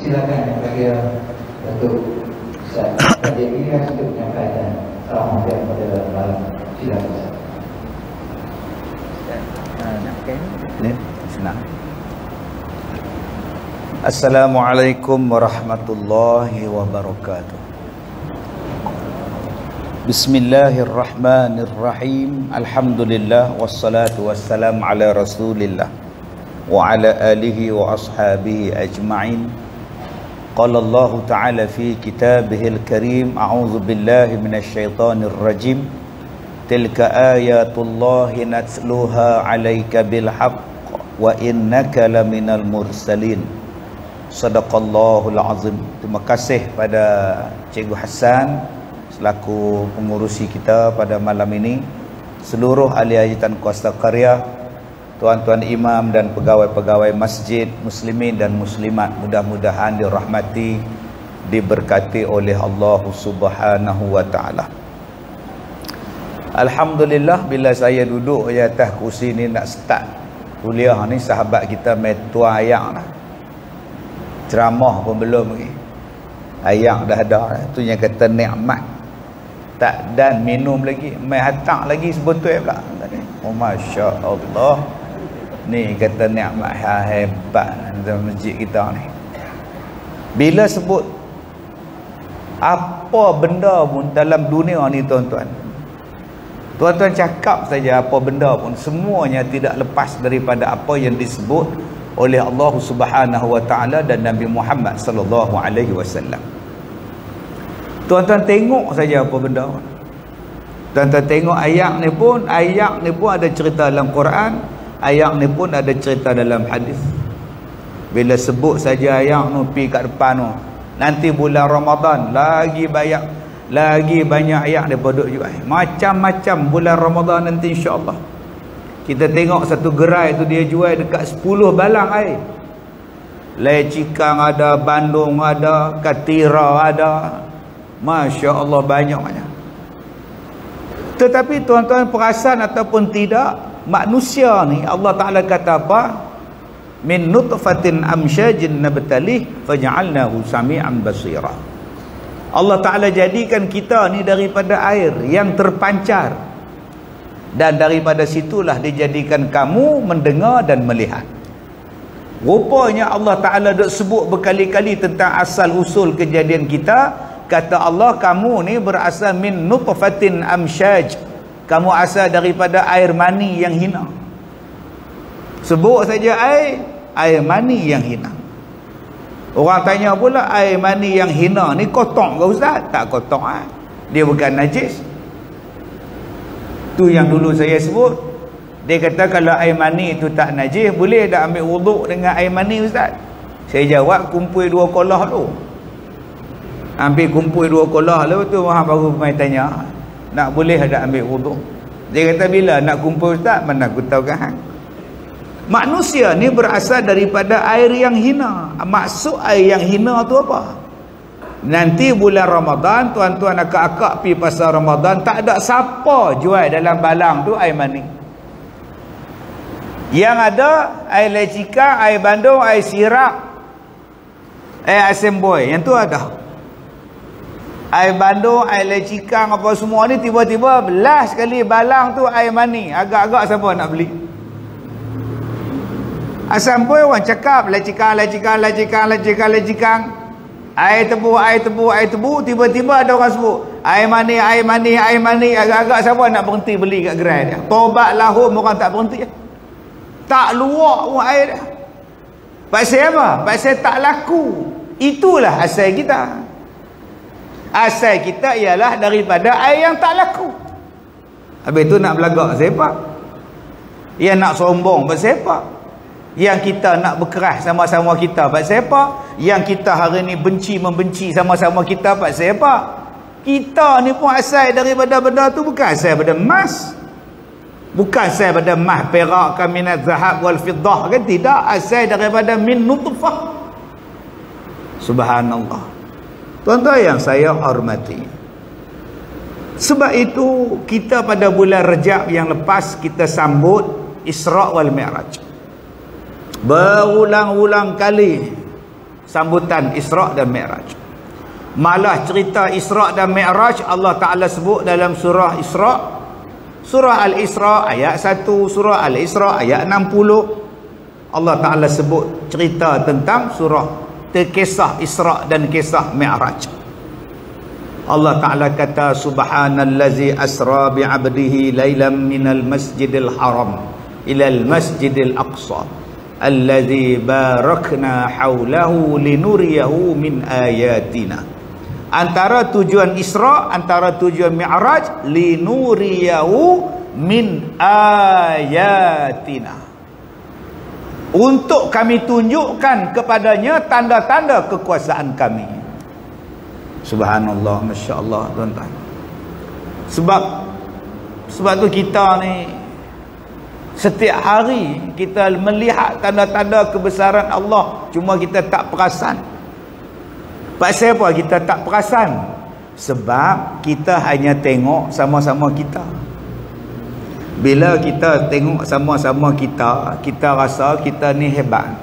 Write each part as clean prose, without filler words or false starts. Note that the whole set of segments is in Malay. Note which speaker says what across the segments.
Speaker 1: silakan yang bagi Datuk Ustaz Jadi untuk menyampaikan salam kepada malam. Silakan.
Speaker 2: Senang. Assalamualaikum warahmatullahi wabarakatuh. Bismillahirrahmanirrahim. Alhamdulillah wassalatu wassalamu ala Rasulillah wa ala alihi wa ashabihi ajma'in. Qala Allah Ta'ala fi kitabihil karim, a'udzu billahi minasyaitonir rajim. Tilka ayatullahi natluha 'alaika bil haqq wa innaka laminal mursalin. Sadaqallahul azim. Terima kasih pada Cikgu Hassan selaku pengurusi kita pada malam ini, seluruh ahli hajatan Kuasa Karya, tuan-tuan imam dan pegawai-pegawai masjid, muslimin dan muslimat, mudah-mudahan dirahmati, diberkati oleh Allah Subhanahu wa taala. Alhamdulillah, bila saya duduk di atas kursi ni nak start kuliah ni, sahabat kita metua ayak dah. Ceramah pun belum lagi. Ayak dah ada. Itu yang kata nikmat. Tak dan minum lagi. Mai hatak lagi sebotol pula. Oh Masya Allah. Ni kata nikmat hebat dalam masjid kita ni. Bila sebut apa benda pun dalam dunia ni tuan-tuan, tuan-tuan cakap saja apa benda pun, semuanya tidak lepas daripada apa yang disebut oleh Allah Subhanahu wa taala dan Nabi Muhammad sallallahu alaihi wasallam. Tuan-tuan tengok saja apa benda. Tuan-tuan tengok ayat ni pun ada cerita dalam Quran, ayat ni pun ada cerita dalam hadis. Bila sebut saja ayat tu pi kat depan tu, nanti bulan Ramadan lagi banyak ayat daripada juga. Macam-macam bulan Ramadan nanti insya-Allah. Kita tengok satu gerai tu dia jual dekat 10 balang air. Lecikang ada, Bandung ada, Katira ada. Masya-Allah banyaknya. Tetapi tuan-tuan perasan ataupun tidak, manusia ni Allah Taala kata apa? Min nutfatin amsyajin nabtalih faj'alnahu sami'an basira. Allah Ta'ala jadikan kita ni daripada air yang terpancar, dan daripada situlah dijadikan kamu mendengar dan melihat. Rupanya Allah Ta'ala duk sebut berkali-kali tentang asal usul kejadian kita. Kata Allah, kamu ni berasal min nutfatin amsyaj, kamu asal daripada air mani yang hina. Sebut saja air mani yang hina. Orang tanya pula, air mani yang hina ni kotor ke Ustaz? Tak kotor. Dia bukan najis. Tu yang dulu saya sebut. Dia kata kalau air mani itu tak najis, boleh tak ambil wuduk dengan air mani Ustaz? Saya jawab, kumpul 2 kolah dulu. Ambil kumpul 2 kolah dulu tu, baru mai tanya, nak boleh tak ambil wuduk? Dia kata, bila nak kumpul Ustaz? Mana aku tahu kan? Manusia ni berasal daripada air yang hina. Maksud air yang hina tu apa? Nanti bulan Ramadan, tuan-tuan akak-akak pi pasal Ramadan, tak ada siapa jual dalam balang tu air mani. Yang ada air lecika, air Bandung, air sirap, air asam boy. Yang tu ada. Air Bandung, air lecika, apa semua ni tiba-tiba belas sekali balang tu air mani. Agak-agak siapa nak beli? Asam boy orang cakap lecikang. Air tebu, tiba-tiba ada orang sebut air mani. Agak-agak siapa nak berhenti beli kat gerai dia? Tobat lahum orang tak berhenti. Tak luak pun air dia. Pasal apa? Pasal tak laku. Itulah asal kita. Asal kita ialah daripada air yang tak laku. Habis tu nak belagak siapa? Yang nak sombong siapa? Yang kita nak berkeras sama-sama kita pasal apa? Yang kita hari ni membenci sama-sama kita pasal apa? Kita ni pun asal daripada benda tu, bukan asal daripada emas. Bukan asal daripada emas, perak, minat zahab wal fiddah kan? Tidak, asal daripada min nutfah. Subhanallah. Tuan-tuan yang saya hormati, sebab itu kita pada bulan Rejab yang lepas kita sambut Isra' wal Mi'raj. Berulang-ulang kali sambutan Isra' dan Mi'raj. Malah cerita Isra' dan Mi'raj Allah Ta'ala sebut dalam surah Isra', surah Al-Isra' ayat 1, surah Al-Isra' ayat 60. Allah Ta'ala sebut cerita tentang surah kisah Isra' dan kisah Mi'raj. Allah Ta'ala kata, subhanallazi asra bi'abdihi laylan minal masjidil haram ilal masjidil aqsa allazi barakna hawlahu linuriyahu min ayatina. Antara tujuan Isra', antara tujuan Mi'raj, linuriyahu min ayatina, untuk kami tunjukkan kepadanya tanda-tanda kekuasaan kami. Subhanallah, Masya Allah, tuan-tuan. Sebab tu kita ni setiap hari kita melihat tanda-tanda kebesaran Allah, cuma kita tak perasan. Pasal apa kita tak perasan? Sebab kita hanya tengok sama-sama kita. Bila kita tengok sama-sama kita, kita rasa kita ni hebat.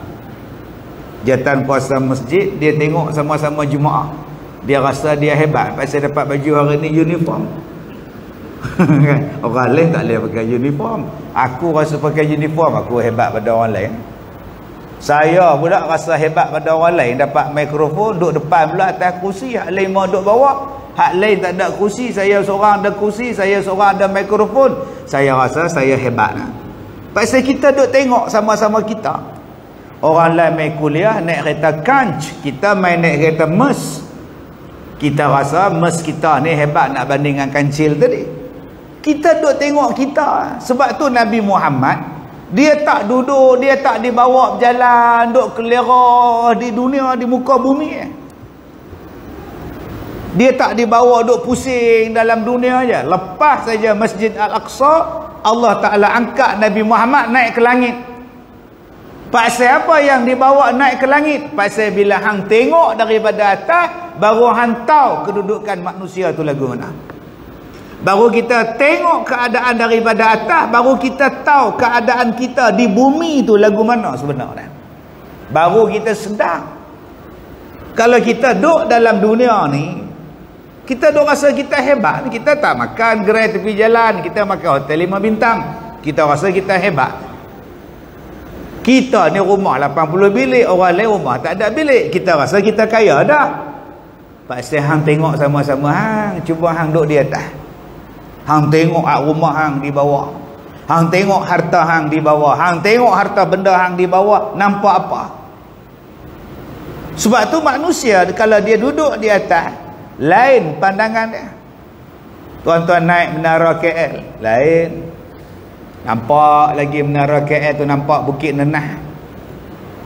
Speaker 2: Jatan puasa masjid, dia tengok sama-sama Jumaat, dia rasa dia hebat pasal dapat baju hari ni uniform. Orang lain tak boleh pakai uniform. Aku rasa pakai uniform aku hebat pada orang lain. Saya pula rasa hebat pada orang lain, dapat mikrofon, duduk depan pula atas kursi, hak lain mau duduk bawah, hak lain tak ada kursi, saya seorang ada kursi, saya seorang ada mikrofon. Saya rasa saya hebat. Pasal kita duduk tengok sama-sama kita. Orang lain main kuliah naik kereta kanch, kita main naik kereta mes. Kita rasa mes kita ni hebat nak bandingkan kancil tadi. Kita duk tengok kita. Sebab tu Nabi Muhammad, dia tak duduk, dia tak dibawa berjalan, duk kelera di dunia, di muka bumi. Dia tak dibawa duk pusing dalam dunia aja. Lepas saja Masjid Al-Aqsa, Allah Ta'ala angkat Nabi Muhammad naik ke langit. Pasal apa yang dibawa naik ke langit? Pasal bila hang tengok daripada atas, baru hang tahu kedudukan manusia tu lagu mana. Baru kita tengok keadaan daripada atas, baru kita tahu keadaan kita di bumi tu lagu mana sebenarnya. Baru kita sedar. Kalau kita duduk dalam dunia ni, kita duk rasa kita hebat. Kita tak makan gerai tepi jalan, kita makan hotel 5 bintang, kita rasa kita hebat. Kita ni rumah 80 bilik, orang lain rumah tak ada bilik, kita rasa kita kaya dah. Pasal hang tengok sama-sama hang, cuba hang duduk di atas. Hang tengok rumah hang di bawah, hang tengok harta hang di bawah, hang tengok harta benda hang di bawah, nampak apa? Sebab tu manusia kalau dia duduk di atas, lain pandangan dia. Tuan-tuan naik menara KL, lain. Nampak lagi menara KL tu, nampak Bukit Nenah.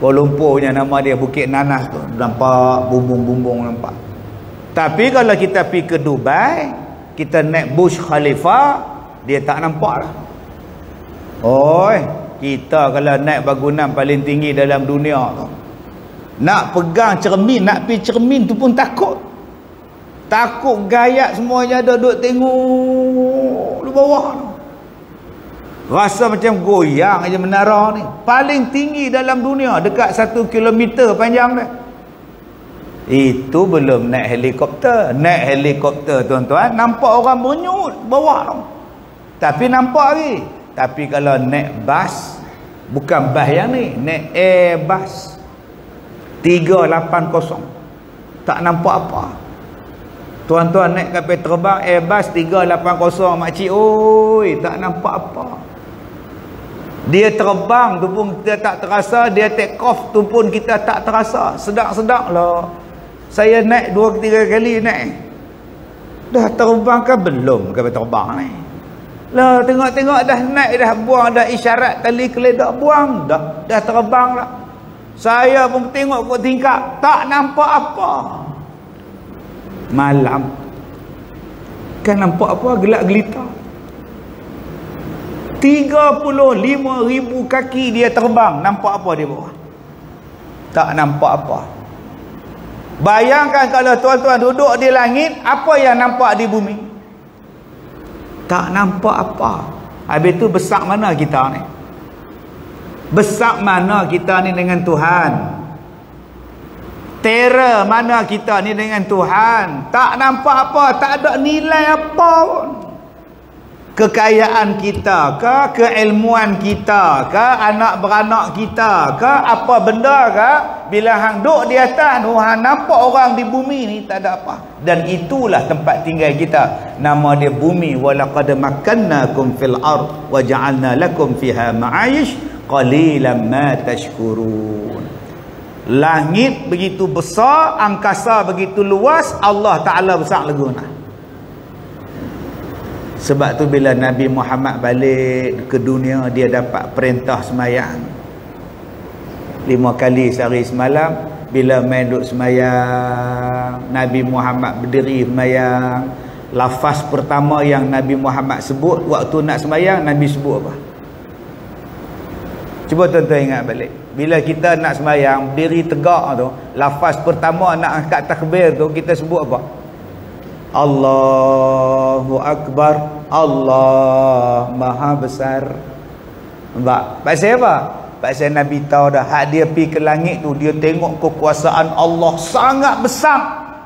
Speaker 2: Kuala Lumpur punya nama dia Bukit Nanas tu, nampak bumbung-bumbung nampak. Tapi kalau kita pergi ke Dubai, kita naik Burj Khalifa, dia tak nampak lah. Oi, kita kalau naik bangunan paling tinggi dalam dunia tu, nak pegang cermin, nak pergi cermin tu pun takut. Takut gayat semuanya ada duduk tengok di bawah tu. Rasa macam goyang aja menara ni. Paling tinggi dalam dunia, dekat 1 kilometer panjang dia. Itu belum naik helikopter. Naik helikopter tuan-tuan, nampak orang menyut bawah tu. Tapi nampak lagi. Tapi kalau naik bas, bukan bas yang ni, naik Airbus 380, tak nampak apa. Tuan-tuan naik kapal terbang Airbus 380 makcik, oi, tak nampak apa. Dia terbang tu pun kita tak terasa, dia take off tu pun kita tak terasa. Sedap-sedap lah. Saya naik 2-3 kali naik. Dah terbang ke belum kapal terbang ni? Lah tengok-tengok dah naik, dah buang, dah isyarat tali keledak buang, dah terbang lah. Saya pun tengok kot tingkap, tak nampak apa. Malam kan nampak apa, gelap gelita. 35,000 kaki dia terbang, nampak apa di bawah? Tak nampak apa. Bayangkan kalau tuan-tuan duduk di langit, apa yang nampak di bumi? Tak nampak apa. Habis tu besar mana kita ni? Besar mana kita ni dengan Tuhan? Terror mana kita ni dengan Tuhan. Tak nampak apa, tak ada nilai apa pun. Kekayaan kita ke, keilmuan kita ke, anak beranak kita ke, apa benda ke, bila hang duk di atas tu, hang nampak orang di bumi ni tak ada apa. Dan itulah tempat tinggal kita. Nama dia bumi. Walaqad makkannakum fil ard wa ja'alna lakum fiha ma'ayish qalilan ma tashkurun. Langit begitu besar, angkasa begitu luas, Allah Ta'ala besar leguna. Sebab tu bila Nabi Muhammad balik ke dunia, dia dapat perintah semayang 5 kali sehari semalam. Bila main duk semayang, Nabi Muhammad berdiri semayang. Lafaz pertama yang Nabi Muhammad sebut waktu nak semayang, Nabi sebut apa? Cuba tuan-tuan ingat balik. Bila kita nak semayang, berdiri tegak tu, lafaz pertama nak angkat takbir tu, kita sebut apa? Allahu Akbar, Allah Maha Besar. Nampak? Pasal apa? Pasal Nabi tahu dah, hak dia pergi ke langit tu, dia tengok kekuasaan Allah sangat besar.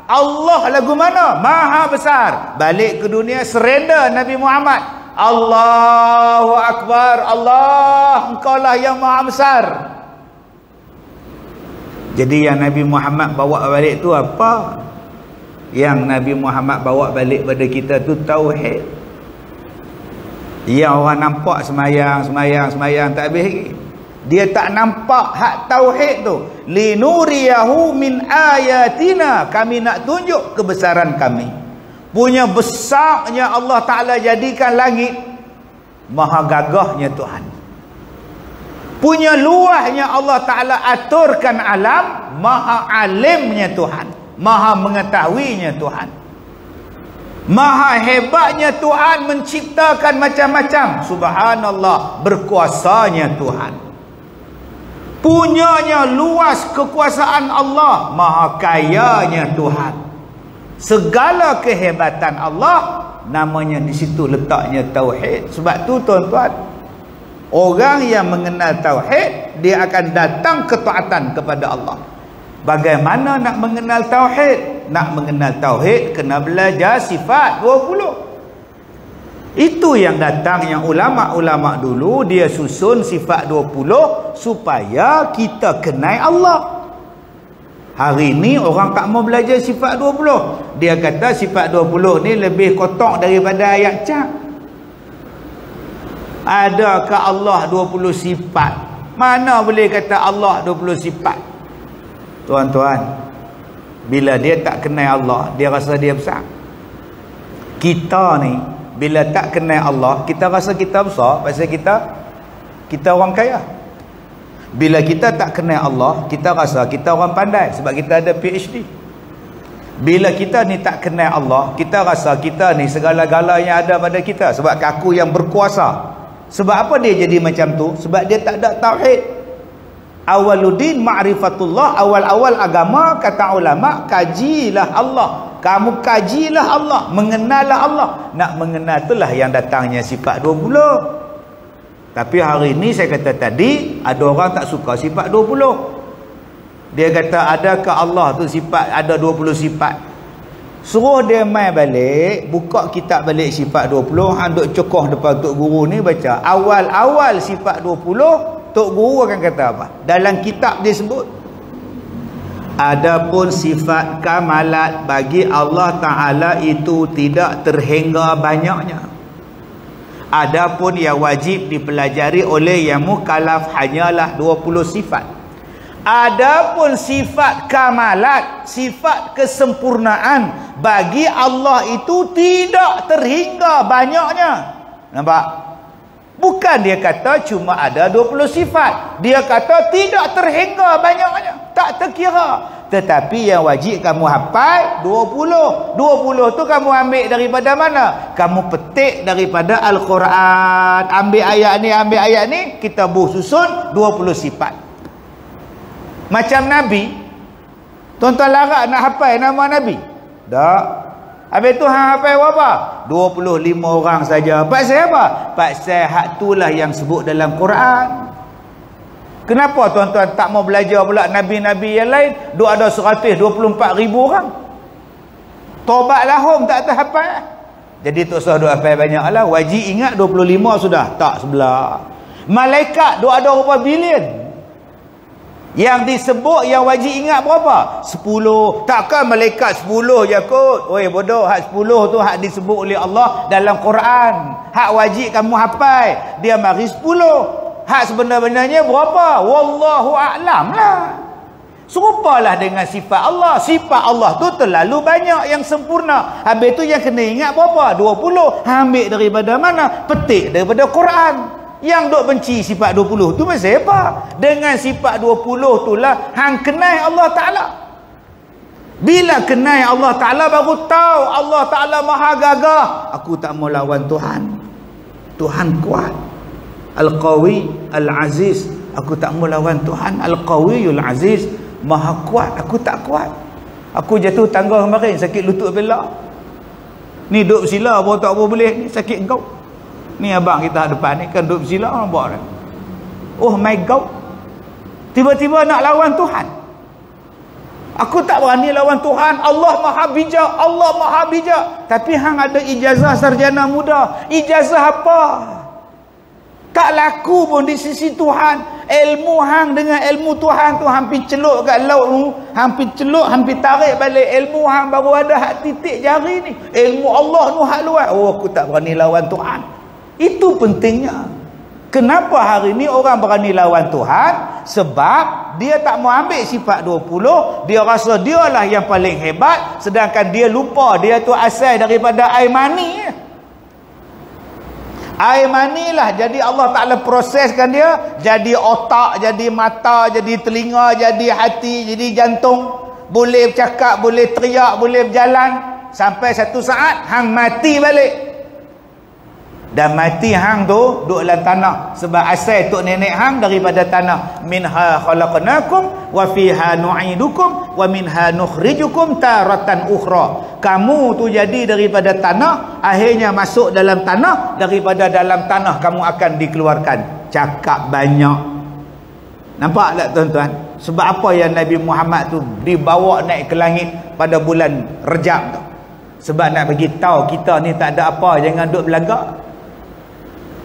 Speaker 2: Allah lagu mana? Maha Besar. Balik ke dunia, surrender Nabi Muhammad. Allahu Akbar, Allah, engkau lah yang Maha Besar. Jadi yang Nabi Muhammad bawa balik tu apa? Yang Nabi Muhammad bawa balik pada kita tu tauhid. Yang orang nampak semayang tak habis lagi. Dia tak nampak hak tauhid tu. Linuriyahu min ayatina, kami nak tunjuk kebesaran kami. Punya besarnya Allah Ta'ala jadikan langit, maha gagahnya Tuhan. Punya luahnya Allah Ta'ala aturkan alam, maha alimnya Tuhan, maha mengetahuinya Tuhan. Maha hebatnya Tuhan menciptakan macam-macam. Subhanallah, berkuasanya Tuhan. Punyanya luas kekuasaan Allah, maha kayanya Tuhan. Segala kehebatan Allah, namanya di situ letaknya tauhid. Sebab tu tuan-tuan, orang yang mengenal tauhid, dia akan datang ketaatan kepada Allah. Bagaimana nak mengenal tauhid? Nak mengenal tauhid kena belajar sifat 20. Itu yang datang yang ulama-ulama dulu, dia susun sifat 20 supaya kita kenal Allah. Hari ni orang tak mau belajar sifat 20. Dia kata sifat 20 ni lebih kotak daripada ayat cap. Adakah Allah 20 sifat? Mana boleh kata Allah 20 sifat? Tuan-tuan, bila dia tak kenal Allah, dia rasa dia besar. Kita ni bila tak kenal Allah, kita rasa kita besar pasal kita orang kaya. Bila kita tak kenal Allah, kita rasa kita orang pandai sebab kita ada PhD. Bila kita ni tak kenal Allah, kita rasa kita ni segala-gala yang ada pada kita sebab aku yang berkuasa. Sebab apa dia jadi macam tu? Sebab dia tak ada tauhid. Awaluddin ma'rifatullah, awal-awal agama kata ulama, kajilah Allah. Kamu kajilah Allah, mengenallah Allah. Nak mengenal itulah yang datangnya sifat 20. Tapi hari ni saya kata tadi, ada orang tak suka sifat 20. Dia kata adakah Allah tu sifat, ada 20 sifat. Suruh dia main balik, buka kitab balik sifat 20, hang duk cokoh depan Tok Guru ni baca. Awal-awal sifat 20, Tok Guru akan kata apa? Dalam kitab dia sebut, adapun sifat kamalat bagi Allah Ta'ala itu tidak terhingga banyaknya. Adapun yang wajib dipelajari oleh yang mukallaf hanyalah 20 sifat. Adapun sifat kamalat, sifat kesempurnaan bagi Allah itu tidak terhingga banyaknya. Nampak? Bukan dia kata cuma ada 20 sifat. Dia kata tidak terhingga banyaknya, tak terkira. Tetapi yang wajib kamu hafal 20. 20 tu kamu ambil daripada mana? Kamu petik daripada Al-Quran. Ambil ayat ni, kita susun 20 sifat. Macam Nabi, tuan-tuan larat nak hafal nama Nabi? Tak. Habis tu hang hafal berapa? 25 orang saja. Pasal apa? Pasal hak itulah yang sebut dalam Quran. Kenapa tuan-tuan tak mau belajar pula Nabi-Nabi yang lain? Duk ada 124,000 orang. Taubat lahum tak terhafal. Jadi tak usah duk hafal banyak lah. Wajib ingat 25 sudah. Tak sebelah. Malaikat duk ada berapa bilion. Yang disebut yang wajib ingat berapa? 10. Takkan malaikat 10 je kot. Oi bodoh, hak 10 tu hak disebut oleh Allah dalam Quran. Hak wajib kamu hafal, dia mari 10. Hak sebenar-benarnya berapa? Wallahu a'lam lah. Serupalah dengan sifat Allah. Sifat Allah tu terlalu banyak yang sempurna. Habis tu yang kena ingat berapa? 20. Ambil daripada mana? Petik daripada Quran. Yang duk benci sifat 20 tu macam apa? Dengan sifat 20 tu lah hang kenal Allah Ta'ala. Bila kenal Allah Ta'ala baru tahu Allah Ta'ala maha gagah. Aku tak mau lawan Tuhan. Tuhan kuat. Al-Qawi Al-Aziz. Aku tak mau lawan Tuhan. Al-Qawiyul Aziz. Maha kuat. Aku tak kuat. Aku jatuh tangga kemarin sakit lutut belah. Ni duduk sila pun tak boleh. Ni sakit kau. Ni abang kita depan ni kan duduk sila orang buat orang. Oh my God. Tiba-tiba nak lawan Tuhan. Aku tak berani lawan Tuhan. Allah maha bijak. Allah maha bijak. Tapi hang ada ijazah sarjana muda. Ijazah apa? Tak laku pun di sisi Tuhan. Ilmu hang dengan ilmu Tuhan tu hampir celuk kat laut tu. Hampir celuk, hampir tarik balik. Ilmu hang baru ada hak titik jari ni. Ilmu Allah tu hak luar. Oh aku tak berani lawan Tuhan. Itu pentingnya. Kenapa hari ni orang berani lawan Tuhan? Sebab dia tak mau ambil sifat 20. Dia rasa dia lah yang paling hebat. Sedangkan dia lupa dia tu asal daripada air mani. Air mani lah. Jadi Allah Ta'ala proseskan dia. Jadi otak, jadi mata, jadi telinga, jadi hati, jadi jantung. Boleh bercakap, boleh teriak, boleh berjalan. Sampai satu saat hang mati balik. Dan mati hang tu duduk dalam tanah. Sebab asal tok nenek hang daripada tanah. Minha khalaqnakum wa fiha nu'idukum wa minha nukhrijukum taratan ukhra. Kamu tu jadi daripada tanah, akhirnya masuk dalam tanah, daripada dalam tanah kamu akan dikeluarkan. Cakap banyak. Nampak tak tuan-tuan? Sebab apa yang Nabi Muhammad tu dibawa naik ke langit pada bulan Rejab tu? Sebab nak bagi tahu kita ni tak ada apa, jangan duk belagak.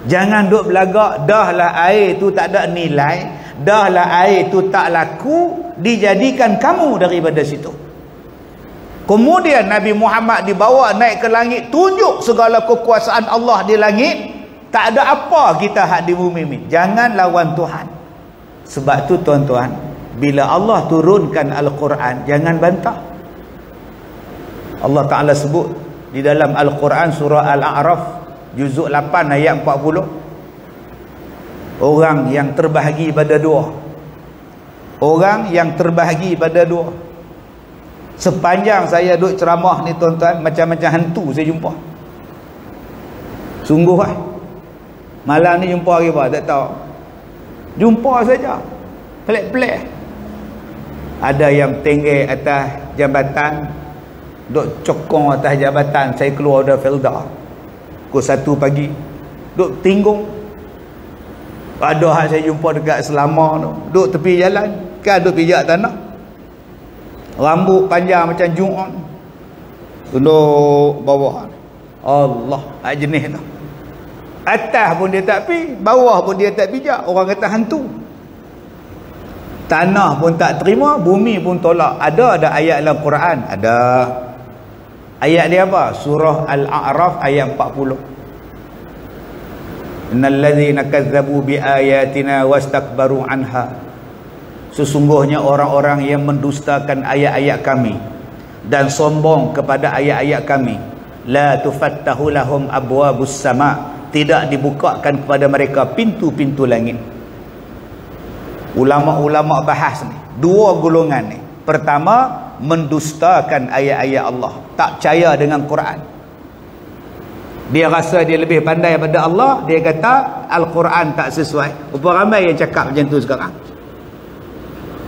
Speaker 2: Jangan duk belagak. Dah lah air tu tak ada nilai, dah lah air tu tak laku, dijadikan kamu daripada situ. Kemudian Nabi Muhammad dibawa naik ke langit, tunjuk segala kekuasaan Allah di langit. Tak ada apa kita hak di bumi ni. Jangan lawan Tuhan. Sebab tu tuan-tuan, bila Allah turunkan Al-Quran, jangan bantah. Allah Ta'ala sebut di dalam Al-Quran surah Al-A'raf juzuk 8 ayat 40. Orang yang terbahagi pada dua. Orang yang terbahagi pada dua. Sepanjang saya duduk ceramah ni tuan-tuan, macam-macam hantu saya jumpa. Sungguh lah. Malam ni jumpa hari apa tak tahu. Jumpa saja. Pelik-pelik. Ada yang tinggi atas jabatan, duk cokong atas jabatan. Saya keluar dari Felda pukul 1 pagi, duk tinggung. Ada hak saya jumpa dekat Selama tu, duk tepi jalan, kan duk pijak tanah, rambut panjang macam Ju'on, tunduk bawah. Allah, hak jenis tu. Atas pun dia tak pi, bawah pun dia tak pijak. Orang kata hantu. Tanah pun tak terima, bumi pun tolak. Ada ayat dalam Quran? Ada. Ayat dia apa? Surah Al-A'raf ayat 40. Innal ladzina kazzabu biayatina wastakbaru anha. Sesungguhnya orang-orang yang mendustakan ayat-ayat kami dan sombong kepada ayat-ayat kami, la tufattahu lahum abwabus sama, tidak dibukakan kepada mereka pintu-pintu langit. Ulama-ulama bahas ni, dua golongan ni. Pertama, mendustakan ayat-ayat Allah, tak percaya dengan Quran. Dia rasa dia lebih pandai daripada Allah, dia kata Al-Quran tak sesuai. Berapa ramai yang cakap macam tu sekarang?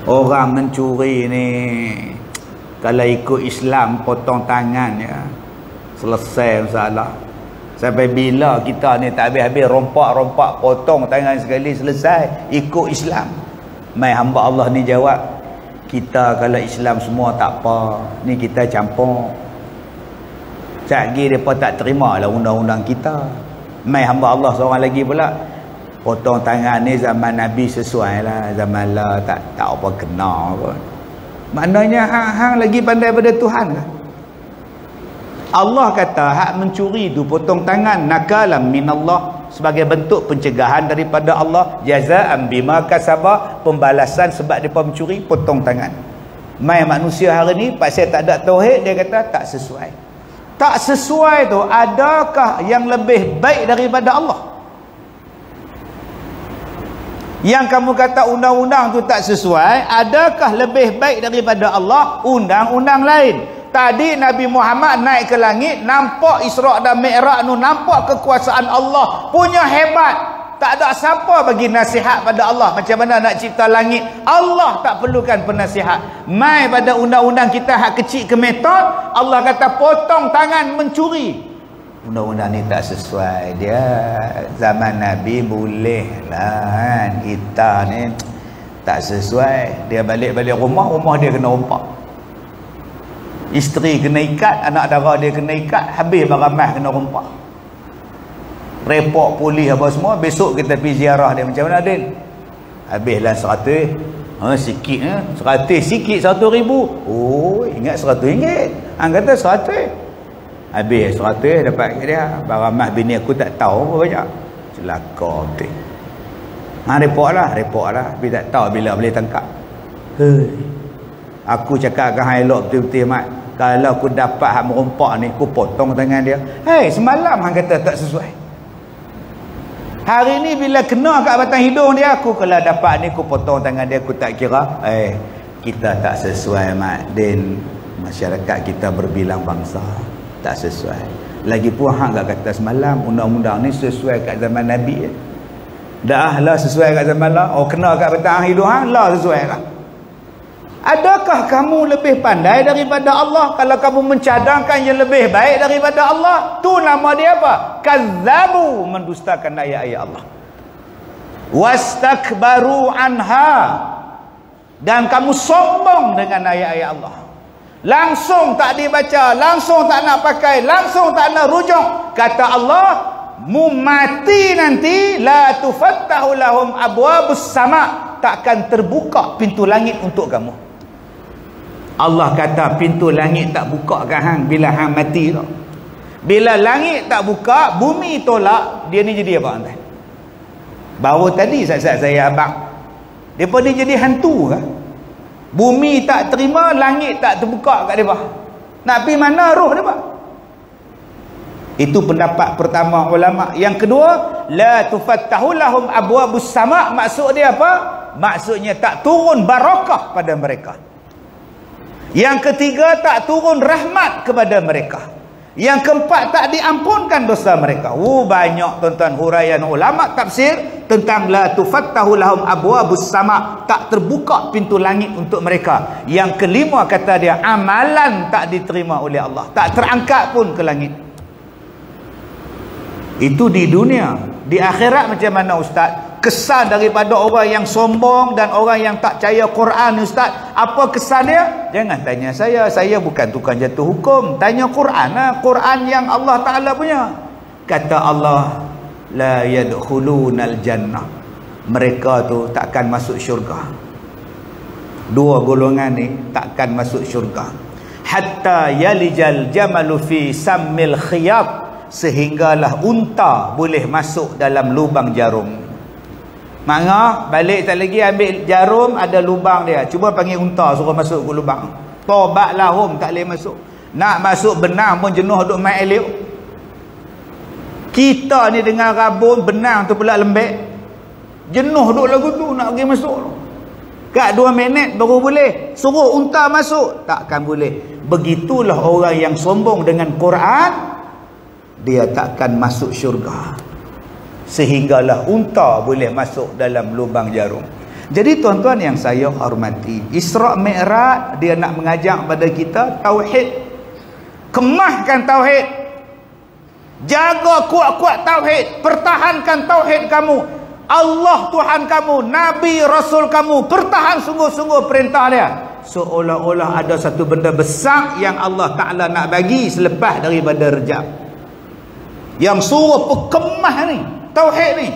Speaker 2: Orang mencuri ni, kalau ikut Islam potong tangan ya, selesai masalah. Sampai bila kita ni tak habis-habis rompak-rompak potong tangan sekali selesai ikut Islam. Mai hamba Allah ni jawab, kita kalau Islam semua tak apa, ni kita campur. Cakgi mereka tak terima lah undang-undang kita. Mai hamba Allah seorang lagi pula, potong tangan ni zaman Nabi sesuai lah, zaman lah tak apa kena pun. Maknanya hang lagi pandai pada Tuhan lah. Allah kata hak mencuri tu potong tangan, nakalam minallah, sebagai bentuk pencegahan daripada Allah, jazaan bima kasaba, pembalasan sebab depa mencuri, potong tangan. Mai manusia hari ni pasal tak ada tauhid, dia kata tak sesuai. Tak sesuai tu, adakah yang lebih baik daripada Allah? Yang kamu kata undang-undang tu tak sesuai, adakah lebih baik daripada Allah undang-undang lain? Tadi Nabi Muhammad naik ke langit, nampak Isra' dan Mi'raj tu, nampak kekuasaan Allah punya hebat. Tak ada siapa bagi nasihat pada Allah macam mana nak cipta langit. Allah tak perlukan penasihat. Mai pada undang-undang kita hak kecil ke metod, Allah kata potong tangan mencuri. Undang-undang ni tak sesuai. Dia zaman Nabi boleh lah kan. Kita ni tak sesuai. Dia balik-balik rumah dia kena rompak. Isteri kena ikat, anak dara dia kena ikat, habis baramah kena rompak. Report polis apa semua, besok kita pergi ziarah dia. Macam mana Adil? Habislah 100. Sikit 100 sikit 1,000. Oh, ingat 100 ringgit. Hang kata 100. Habis 100 dapat dia. Baramah bini aku tak tahu apa banyak. Celaka betul. Report lah. Tapi tak tahu bila boleh tangkap. Aku cakap dengan hang elok betul-betul mat. Kalau aku dapat hak merompak ni, aku potong tangan dia. Semalam hang kata tak sesuai. Hari ni bila kena kat batang hidung dia, aku kalau dapat ni aku potong tangan dia, aku tak kira. Kita tak sesuai mat. Dan masyarakat kita berbilang bangsa tak sesuai. Lagipun hang tak kata semalam undang-undang ni sesuai kat zaman Nabi. Dah lah sesuai kat zaman lah. Kena kat batang hidung hang lah sesuai lah. Adakah kamu lebih pandai daripada Allah kalau kamu mencadangkan yang lebih baik daripada Allah? Tu nama dia apa? Kazzabu, mendustakan ayat-ayat Allah. Wastakbaru anha, dan kamu sombong dengan ayat-ayat Allah. Langsung tak dibaca, langsung tak nak pakai, langsung tak nak rujuk. Kata Allah, mu mati nanti, la tufattahu lahum abwabus sama, takkan terbuka pintu langit untuk kamu. Allah kata pintu langit tak buka kan hang bila hang mati tu. Bila langit tak buka, bumi tolak, dia ni jadi apa tuan? Baru tadi saya abang, depa ni jadi hantu ke? Bumi tak terima, langit tak terbuka kat depa. Nak pergi mana roh depa? Itu pendapat pertama ulama. Yang kedua, la tufattahu lahum abwabus sama, maksud dia apa? Maksudnya tak turun barakah pada mereka. Yang ketiga, tak turun rahmat kepada mereka. Yang keempat, tak diampunkan dosa mereka. Banyak tuan-tuan huraian ulama tafsir tentang la tufattahu lahum abwabus sama, tak terbuka pintu langit untuk mereka. Yang kelima kata dia, amalan tak diterima oleh Allah, tak terangkat pun ke langit. Itu di dunia. Di akhirat macam mana ustaz? Kesan daripada orang yang sombong dan orang yang tak percaya Quran ustaz, apa kesan dia? Jangan tanya saya bukan tukang jatuh hukum. Tanya Quran lah, Quran yang Allah Ta'ala punya. Kata Allah, la yadkhulunal jannah, mereka tu takkan masuk syurga. Dua golongan ni takkan masuk syurga. Hatta yalijal jamalu fi sammil khiyab, sehinggalah unta boleh masuk dalam lubang jarum. Makna balik tak lagi ambil jarum, ada lubang dia, cuba panggil unta suruh masuk ke lubang. Tobat lahum, tak boleh masuk. Nak masuk benang pun jenuh duk main elok. Kita ni dengan rabun benang tu pula lembek, jenuh duk lagu tu nak pergi masuk. Kat 2 minit baru boleh. Suruh unta masuk, takkan boleh. Begitulah orang yang sombong dengan Quran, dia takkan masuk syurga. Sehinggalah unta boleh masuk dalam lubang jarum. Jadi tuan-tuan yang saya hormati, Isra' Mi'raj dia nak mengajak pada kita tauhid. Kemahkan tauhid. Jaga kuat-kuat tauhid, pertahankan tauhid kamu. Allah Tuhan kamu, Nabi Rasul kamu bertahan sungguh-sungguh perintah dia. Seolah-olah ada satu benda besar yang Allah Ta'ala nak bagi selepas daripada Rejab. Yang suruh perkemah ni, tauhid ni,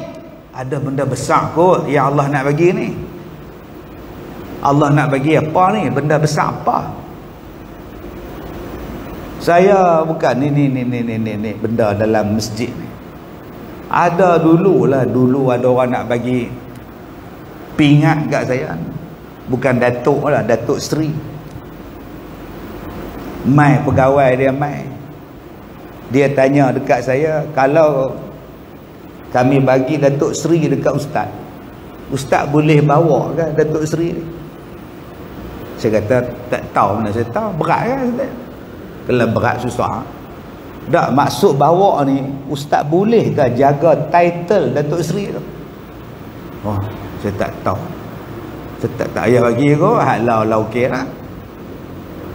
Speaker 2: ada benda besar kot yang Allah nak bagi ni. Allah nak bagi apa ni? Benda besar apa? Saya bukan ni benda dalam masjid ni. Ada dulu ada orang nak bagi pingat kat saya. Bukan datuk lah, Datuk Seri. Mai pegawai dia mai. Dia tanya dekat saya, kalau kami bagi Datuk Seri dekat ustaz, ustaz boleh bawa kan Datuk Seri ni? Saya kata tak tahu mana saya tahu. Berat kan ustaz? Kalau berat susah. Tak, maksud bawa ni, ustaz boleh ke jaga title Datuk Seri tu? Oh, saya tak tahu. Saya tak payah bagi kot. Halau okey lah.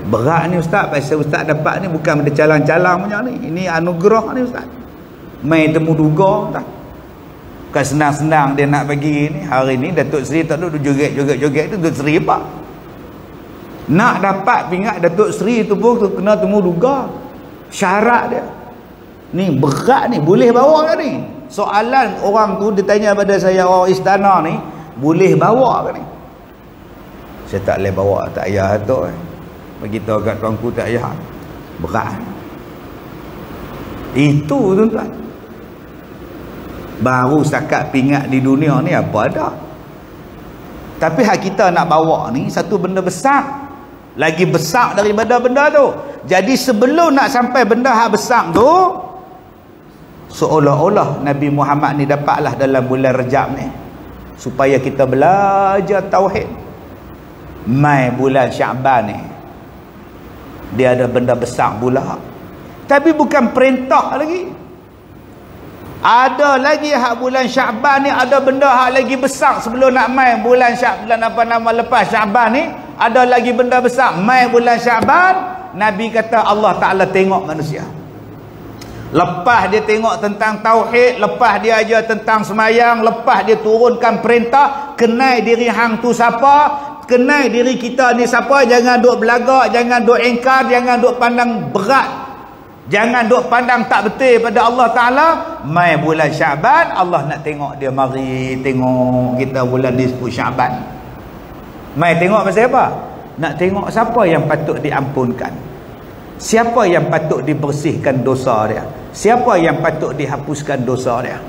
Speaker 2: Berat ni ustaz. Pasal ustaz dapat ni bukan benda calang-calang punya ni. Ini anugerah ni ustaz. Main temu duga tak? Bukan senang-senang dia nak bagi ni. Hari ni Datuk Seri tak duduk joget-joget tu Datuk Seri apa? Nak dapat pingat Datuk Seri tu pun tu kena temu duga. Syarat dia ni berat ni. Boleh bawa ke ni? Soalan orang tu dia tanya pada saya, orang istana ni, boleh bawa ke ni? Saya tak boleh bawa, tak payah tu. Beritahu kat tuanku tak payah. Berat. Itu tuan-tuan. Baru setakat pingat di dunia ni apa ada. Tapi hak kita nak bawa ni satu benda besar. Lagi besar daripada benda tu. Jadi sebelum nak sampai benda hak besar tu, seolah-olah Nabi Muhammad ni dapatlah dalam bulan Rejab ni, supaya kita belajar tauhid. Mai bulan Syaban ni, dia ada benda besar pula. Tapi bukan perintah lagi. Ada lagi hak bulan Syaban ni, ada benda hak lagi besar sebelum nak mai bulan Syaban, apa nama lepas Syaban ni, ada lagi benda besar. Mai bulan Syaban, Nabi kata Allah Ta'ala tengok manusia. Lepas dia tengok tentang tauhid, lepas dia ajar tentang semayang, lepas dia turunkan perintah, kenal diri hang tu siapa, kenal diri kita ni siapa. Jangan duk belagak, jangan duk engkar, jangan duk pandang berat, jangan duk pandang tak betul pada Allah Ta'ala. Mai bulan Syaban, Allah nak tengok dia. Mari tengok kita bulan nisfu Syaban. Mai tengok pasal apa? Nak tengok siapa yang patut diampunkan, siapa yang patut dibersihkan dosa dia, siapa yang patut dihapuskan dosa dia.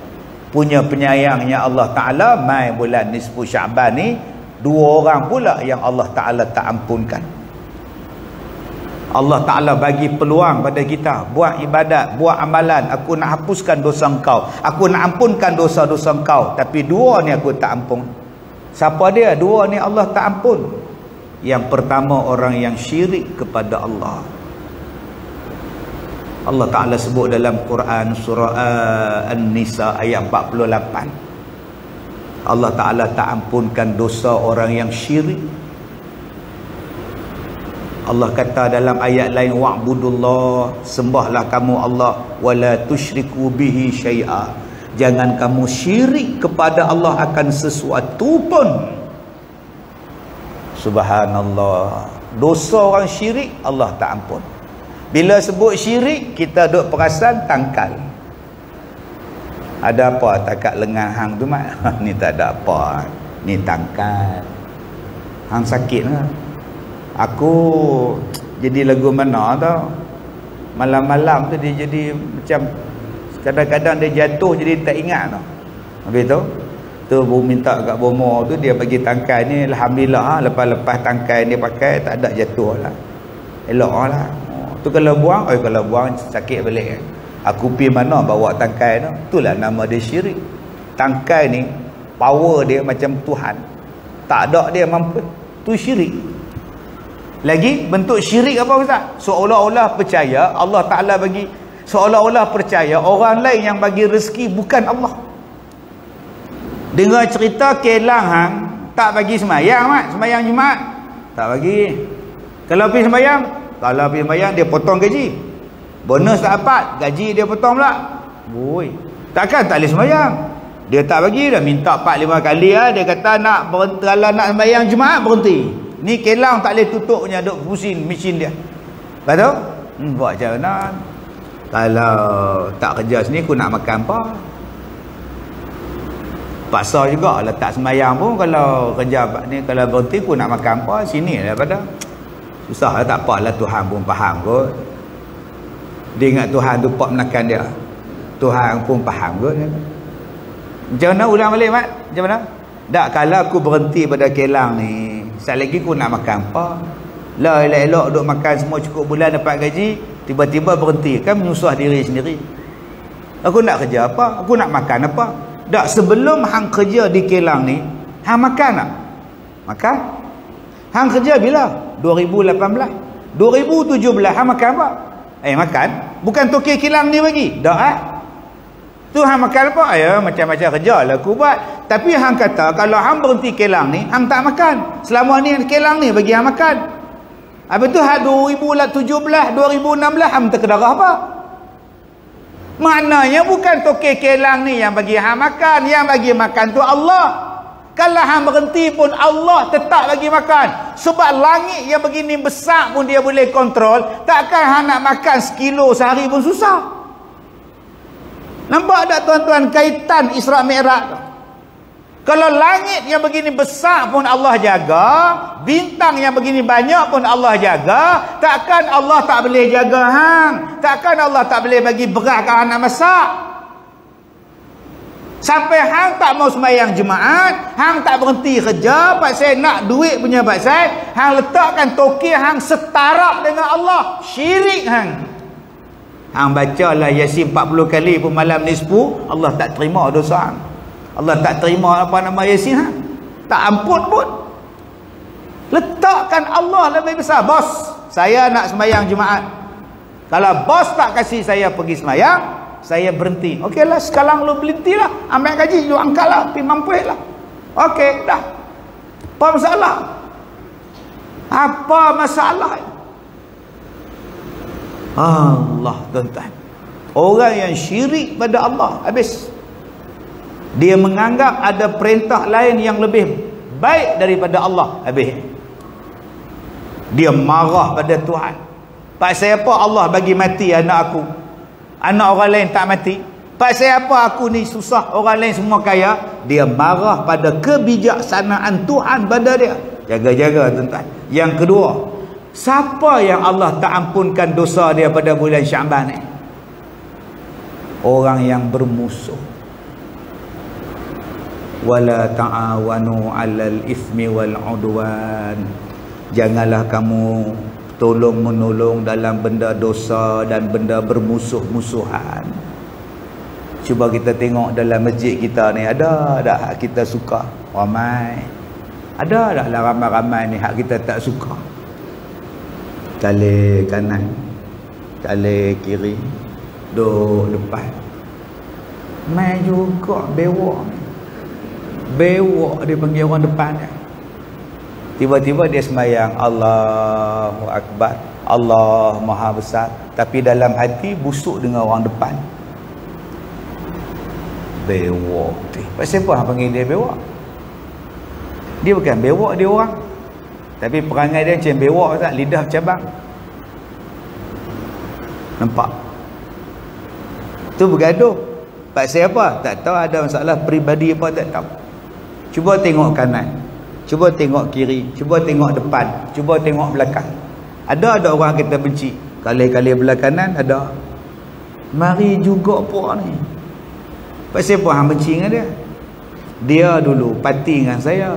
Speaker 2: Punya penyayangnya Allah Ta'ala, mai bulan nisfu Syaban ni, dua orang pula yang Allah Ta'ala tak ampunkan. Allah Ta'ala bagi peluang pada kita, buat ibadat, buat amalan. Aku nak hapuskan dosa engkau, aku nak ampunkan dosa-dosa engkau, tapi dua ni aku tak ampun. Siapa dia? Dua ni Allah tak ampun. Yang pertama, orang yang syirik kepada Allah. Allah Ta'ala sebut dalam Quran surah An-Nisa ayat 48. Allah Ta'ala tak ampunkan dosa orang yang syirik. Allah kata dalam ayat lain, wa'budullah, sembahlah kamu Allah, wala tusyriku bihi syai'a, jangan kamu syirik kepada Allah akan sesuatu pun. Subhanallah. Dosa orang syirik Allah tak ampun. Bila sebut syirik, kita duk perasan tangkal. Ada apa takat lengan hang tu mak? Ni tak ada apa, ni tangkal. Hang sakit lah. Aku jadi lagu mana tau, malam-malam tu dia jadi macam, kadang-kadang dia jatuh jadi tak ingat tau. Habis tu minta kat bomo tu dia bagi tangkai ni. Alhamdulillah, lepas tangkai ni pakai tak ada jatuh lah, elok lah. Tu kalau buang, kalau buang sakit balik. Aku pergi mana bawa tangkai tu, itulah nama dia syirik. Tangkai ni power dia macam Tuhan, tak ada dia mampu, tu syirik. Lagi bentuk syirik apa Ustaz? Seolah-olah percaya Allah Ta'ala bagi, seolah-olah percaya orang lain yang bagi rezeki bukan Allah. Dengar cerita kelang hang tak bagi semayang mat, semayang Jumaat tak bagi. Kalau pergi semayang, dia potong gaji. Bonus tak dapat, gaji dia potong pula. Boy, takkan tak boleh semayang. Dia tak bagi dah, minta 4-5 kali lah. Dia kata nak berhenti, kalau nak sembahyang Jumaat berhenti. Ni kelang tak boleh tutupnya, duk pusing mesin dia. Lepas tu buat macam mana? Kalau tak kerja sini aku nak makan apa? Paksa juga lah tak sembahyang pun. Kalau kerja ni, kalau berhenti aku nak makan apa? Sini daripada susah lah. Tak apalah, Tuhan pun faham kot. Dia ingat Tuhan tu pak menekan dia. Tuhan pun faham kot. Macam mana ulang balik Mat? Macam mana? Tak, kalau aku berhenti pada kelang ni, sekali lagi aku nak makan apa? Lah elok-elok duk makan semua cukup bulan dapat gaji, tiba-tiba berhenti, kan menyusah diri sendiri. Aku nak kerja apa? Aku nak makan apa? Tak, sebelum hang kerja di kelang ni, hang makan tak? Makan? Hang kerja bila? 2018. 2017 hang makan apa? Makan. Bukan toke kilang ni bagi. Tak tu hang makan apa? Macam-macam kerja lah aku buat. Tapi hang kata kalau hang berhenti kelang ni, hang tak makan. Selama ni kelang ni bagi hang makan. Habis tu 2017, 2016 hang terkedarah apa? Maknanya bukan toke kelang ni yang bagi hang makan. Yang bagi makan tu Allah. Kalau hang berhenti pun Allah tetap bagi makan. Sebab langit yang begini besar pun dia boleh kontrol. Takkan hang nak makan sekilo sehari pun susah. Nampak tak tuan-tuan kaitan Isra Mi'raj? Kalau langit yang begini besar pun Allah jaga, bintang yang begini banyak pun Allah jaga, takkan Allah tak boleh jaga hang? Takkan Allah tak boleh bagi beras ke hang nak masak? Sampai hang tak mau sembahyang Jumaat, hang tak berhenti kerja pasal nak duit punya pasal, hang letakkan toke hang setara dengan Allah. Syirik hang. Hang bacalah Yasin 40 kali pun malam nisfu, Allah tak terima dosa hang. Allah tak terima apa nama Yasin hang. Tak ampun pun. Letakkan Allah lebih besar. Bos, saya nak sembahyang Jumaat. Kalau bos tak kasih saya pergi sembahyang, saya berhenti. Okeylah, sekarang lu berhentilah. Ambil gaji, lu angkatlah, pergi mampuslah. Okey, dah. Apa masalah? Apa masalah? Allah, tuan-tuan. Orang yang syirik pada Allah, habis. Dia menganggap ada perintah lain yang lebih baik daripada Allah, habis. Dia marah pada Tuhan. Pasal apa Allah bagi mati anak aku? Anak orang lain tak mati. Pasal apa aku ni susah, orang lain semua kaya? Dia marah pada kebijaksanaan Tuhan pada dia. Jaga-jaga tuan-tuan. Yang kedua, siapa yang Allah tak ampunkan dosa dia pada bulan Syaban ni? Orang yang bermusuh. Wala ta'awanu 'alal itsmi wal 'udwan. Janganlah kamu tolong menolong dalam benda dosa dan benda bermusuh-musuhan. Cuba kita tengok dalam masjid kita ni, ada tak hak kita suka? Ramai. Ada tak lah ramai-ramai ni hak kita tak suka? Tali kanan, tali kiri, duduk depan. Mai juga bewok. Bewok dia panggil orang depan dia. Tiba-tiba dia sembahyang Allahu Akbar, Allah Maha Besar, tapi dalam hati busuk dengan orang depan. Bewok tu. Pasal apa hang panggil dia bewok? Dia bukan bewok, dia orang. Tapi perangai dia macam bewok tak, lidah cabang. Nampak? Tu bergaduh. Pasal apa? Tak tahu, ada masalah peribadi apa tak tahu. Cuba tengok kanan, cuba tengok kiri, cuba tengok depan, cuba tengok belakang. Ada orang kita benci. Kali-kali belah kanan ada. Mari juga puak ni. Pasal apa hang benci dengan dia? Dia dulu parti dengan saya.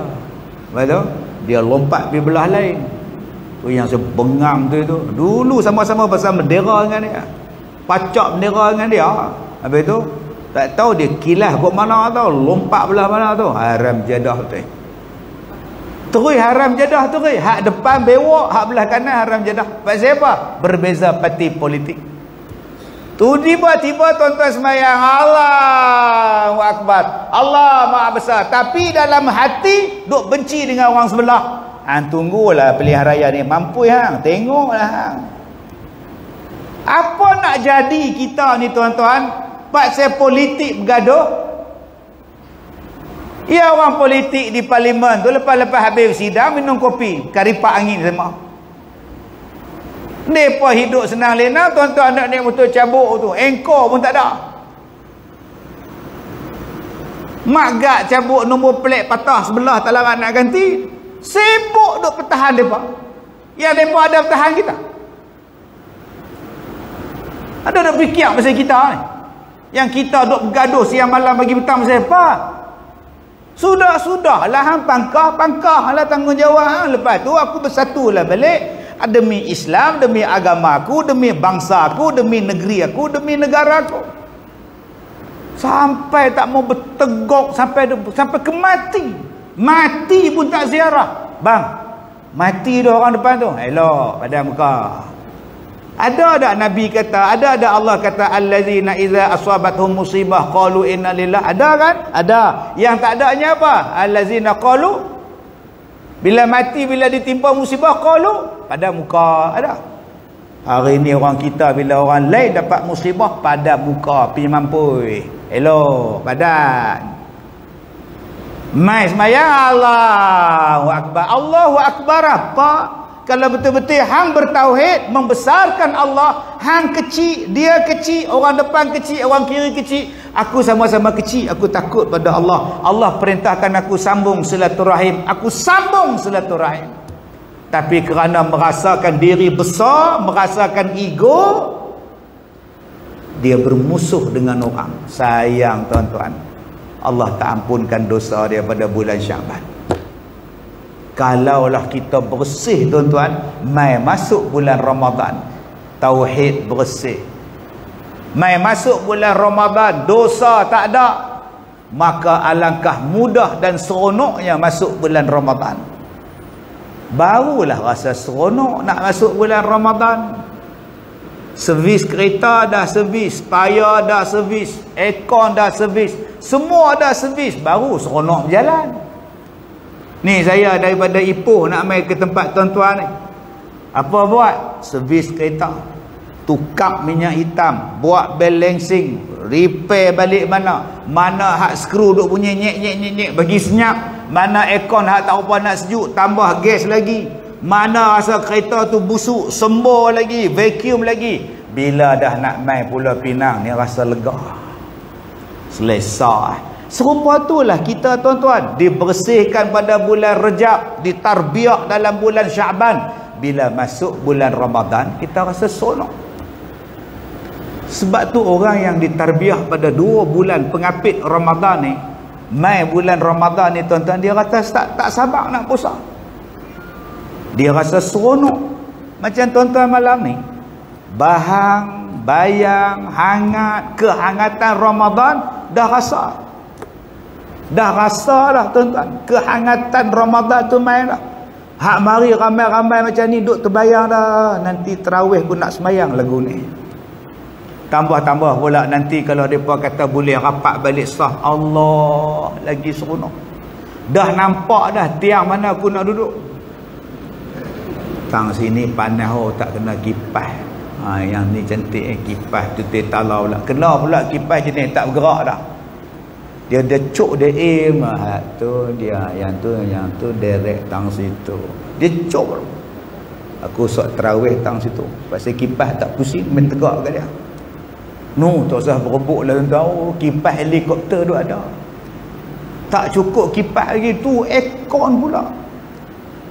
Speaker 2: Betul? Dia lompat pergi belah lain. Tu yang sebengang tu. Dulu sama-sama pasal bendera dengan dia. Pacak bendera dengan dia. Habis tu tak tahu dia kilas ke mana tau, lompat belah mana tu. Haram jadah tu. Terus haram jadah tu. Hak depan bewok, hak belah kanan haram jadah. Pasal apa? Berbeza parti politik. Tu tiba-tiba tuan-tuan sembahyang Allahu Akbar, Allah Maha Besar, tapi dalam hati duk benci dengan orang sebelah. Hang tunggulah pilihan raya ni mampu hang, tengoklah hang. Apa nak jadi kita ni tuan-tuan? Pasal politik bergaduh. Ya orang politik di parlimen tu lepas-lepas habis sidang minum kopi, karipak angin sama. Depa hidup senang lena, tuan-tuan nak naik motor cabuk tu, engkor pun tak ada. Mak gak cabuk nombor plate patah sebelah tak larat nak ganti. Sibuk duk pertahan depa. Yang depa ada pertahan kita. Ada nak fikir pasal kita ni. Yang kita duk bergaduh siang malam pagi petang pasal apa? Sudah lah hang pangkah lah tanggungjawab. Lepas tu aku bersatulah balik demi Islam, demi agama aku, demi bangsa aku, demi negeri aku, demi negara aku. Sampai tak mau berteguk sampai ke mati pun tak ziarah. Bang, mati dah orang depan tu. Elok pada muka. Ada tak Nabi kata, ada Allah kata allazina idza asabatuhum musibah qalu inna lillahi? Ada kan? Ada. Yang tak adanya apa? Allazina qalu, bila mati, bila ditimpa musibah qalu, pada muka. Ada. Hari ni orang kita bila orang lain dapat musibah pada muka, pergi mampui. Elok badan. Mai sembahyang Allahu akbar. Allahu akbar apa? Kalau betul-betul hang bertauhid, membesarkan Allah, hang kecil, dia kecil, orang depan kecil, orang kiri kecil, aku sama-sama kecil, aku takut pada Allah. Allah perintahkan aku sambung silaturahim, aku sambung silaturahim. Tapi kerana merasakan diri besar, merasakan ego, dia bermusuh dengan orang. Sayang tuan-tuan, Allah tak ampunkan dosa dia pada bulan Syaban. Kalaulah kita bersih tuan-tuan, mai masuk bulan Ramadan, tauhid bersih, mai masuk bulan Ramadan, dosa tak ada, maka alangkah mudah dan seronoknya masuk bulan Ramadan. Barulah rasa seronok nak masuk bulan Ramadan. Servis kereta dah servis, paya dah servis, aircon dah servis, semua dah servis, baru seronok berjalan. Ni saya daripada Ipoh nak mai ke tempat tuan-tuan ni. Apa buat? Servis kereta, tukar minyak hitam, buat balancing, repair balik mana hak skru duk bunyi nyek bagi senyap, mana aircon hak tak apa nak sejuk, tambah gas lagi, mana rasa kereta tu busuk, sembur lagi, vacuum lagi. Bila dah nak mai Pulau Pinang ni rasa lega, selesai. Serupa itulah kita tuan-tuan, dibersihkan pada bulan Rejab, ditarbiah dalam bulan Syaban. Bila masuk bulan Ramadan, kita rasa seronok. Sebab tu orang yang ditarbiah pada 2 bulan pengapit Ramadan ni, mai bulan Ramadan ni tuan-tuan, dia rasa tak sabar nak puasa. Dia rasa seronok. Macam tuan-tuan malam ni, bahang, bayang, hangat, kehangatan Ramadan dah rasa. Dah rasa dah tuan-tuan, kehangatan Ramadan tu main dah. Hak mari ramai-ramai macam ni duk terbayang dah, nanti tarawih pun nak semayang lagu ni. Tambah-tambah pula nanti kalau mereka kata boleh rapat balik sah, Allah lagi seronok. Dah nampak dah tiang mana aku nak duduk. Tang sini panas tak kena kipas. Yang ni cantik kipas tu tala pula. Kena pula kipas jenis tak bergerak dah. Dia cuk dia aim tu dia yang tu direct tang situ. Dia cuk. Aku sok tarawih tang situ. Pasal kipas tak pusing main tegak kat dia. No, tak usah berebut lah tahu kipas helikopter tu ada. Tak cukup kipas lagi tu aircon pula.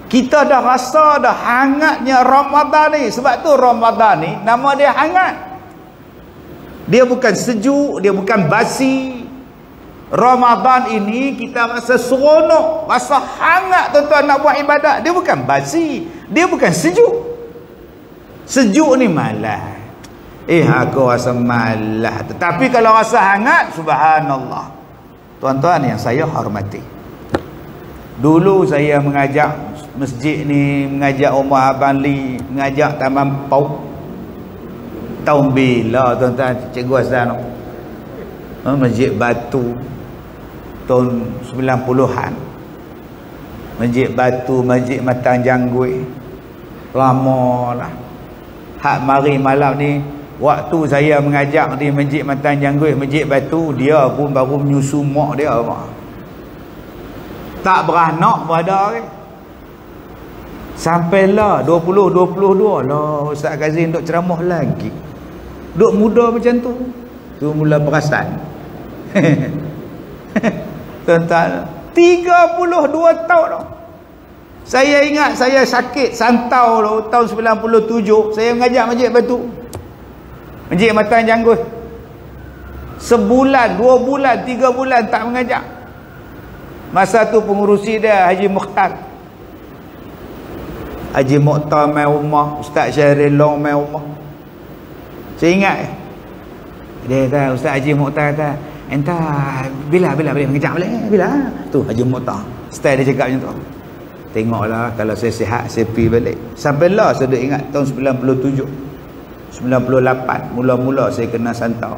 Speaker 2: Kita dah rasa dah hangatnya Ramadan ni. Sebab tu Ramadan ni nama dia hangat. Dia bukan sejuk, dia bukan basi. Ramadan ini kita rasa seronok, rasa hangat tuan-tuan nak buat ibadat. Dia bukan basi, dia bukan sejuk. Sejuk ni malas. Aku rasa malas. Tetapi kalau rasa hangat, subhanallah. Tuan-tuan yang saya hormati, dulu saya mengajak masjid ni, mengajak Umar Abang Li, mengajak Taman Pau. Tahun bila tuan-tuan Cikgu Hassan? Masjid Batu tahun 90-an. Masjid Batu, Masjid Matang Janggui, lama lah. Hak mari malam ni, waktu saya mengajak di Masjid Matang Janggui, Masjid Batu, dia pun baru menyusu mak dia. Tak beranak pun ada kan. Sampailah 20-22 lah Ustaz Kazim duk ceramah lagi. Duk muda macam tu. Tu mula perasan. Tuan-tuan, 32 tahun dah. Saya ingat saya sakit santau dah, tahun 97. Saya mengajar Masjid Batu, Masjid Matan Janggut. Sebulan, 2 bulan, 3 bulan tak mengajar. Masa tu pengurusi dia Haji Mukhtar. Haji Mukhtar main rumah, Ustaz Syahril Long main rumah. Saya ingat dia kata, Ustaz Haji Mukhtar kata, entah bila boleh mengajar boleh? Bila? Tu Haji Mukhtar. Style dia cakap macam tu. Tengoklah kalau saya sihat saya pergi balik. Sampailah saya dah ingat tahun 97. 98 mula-mula saya kena santau.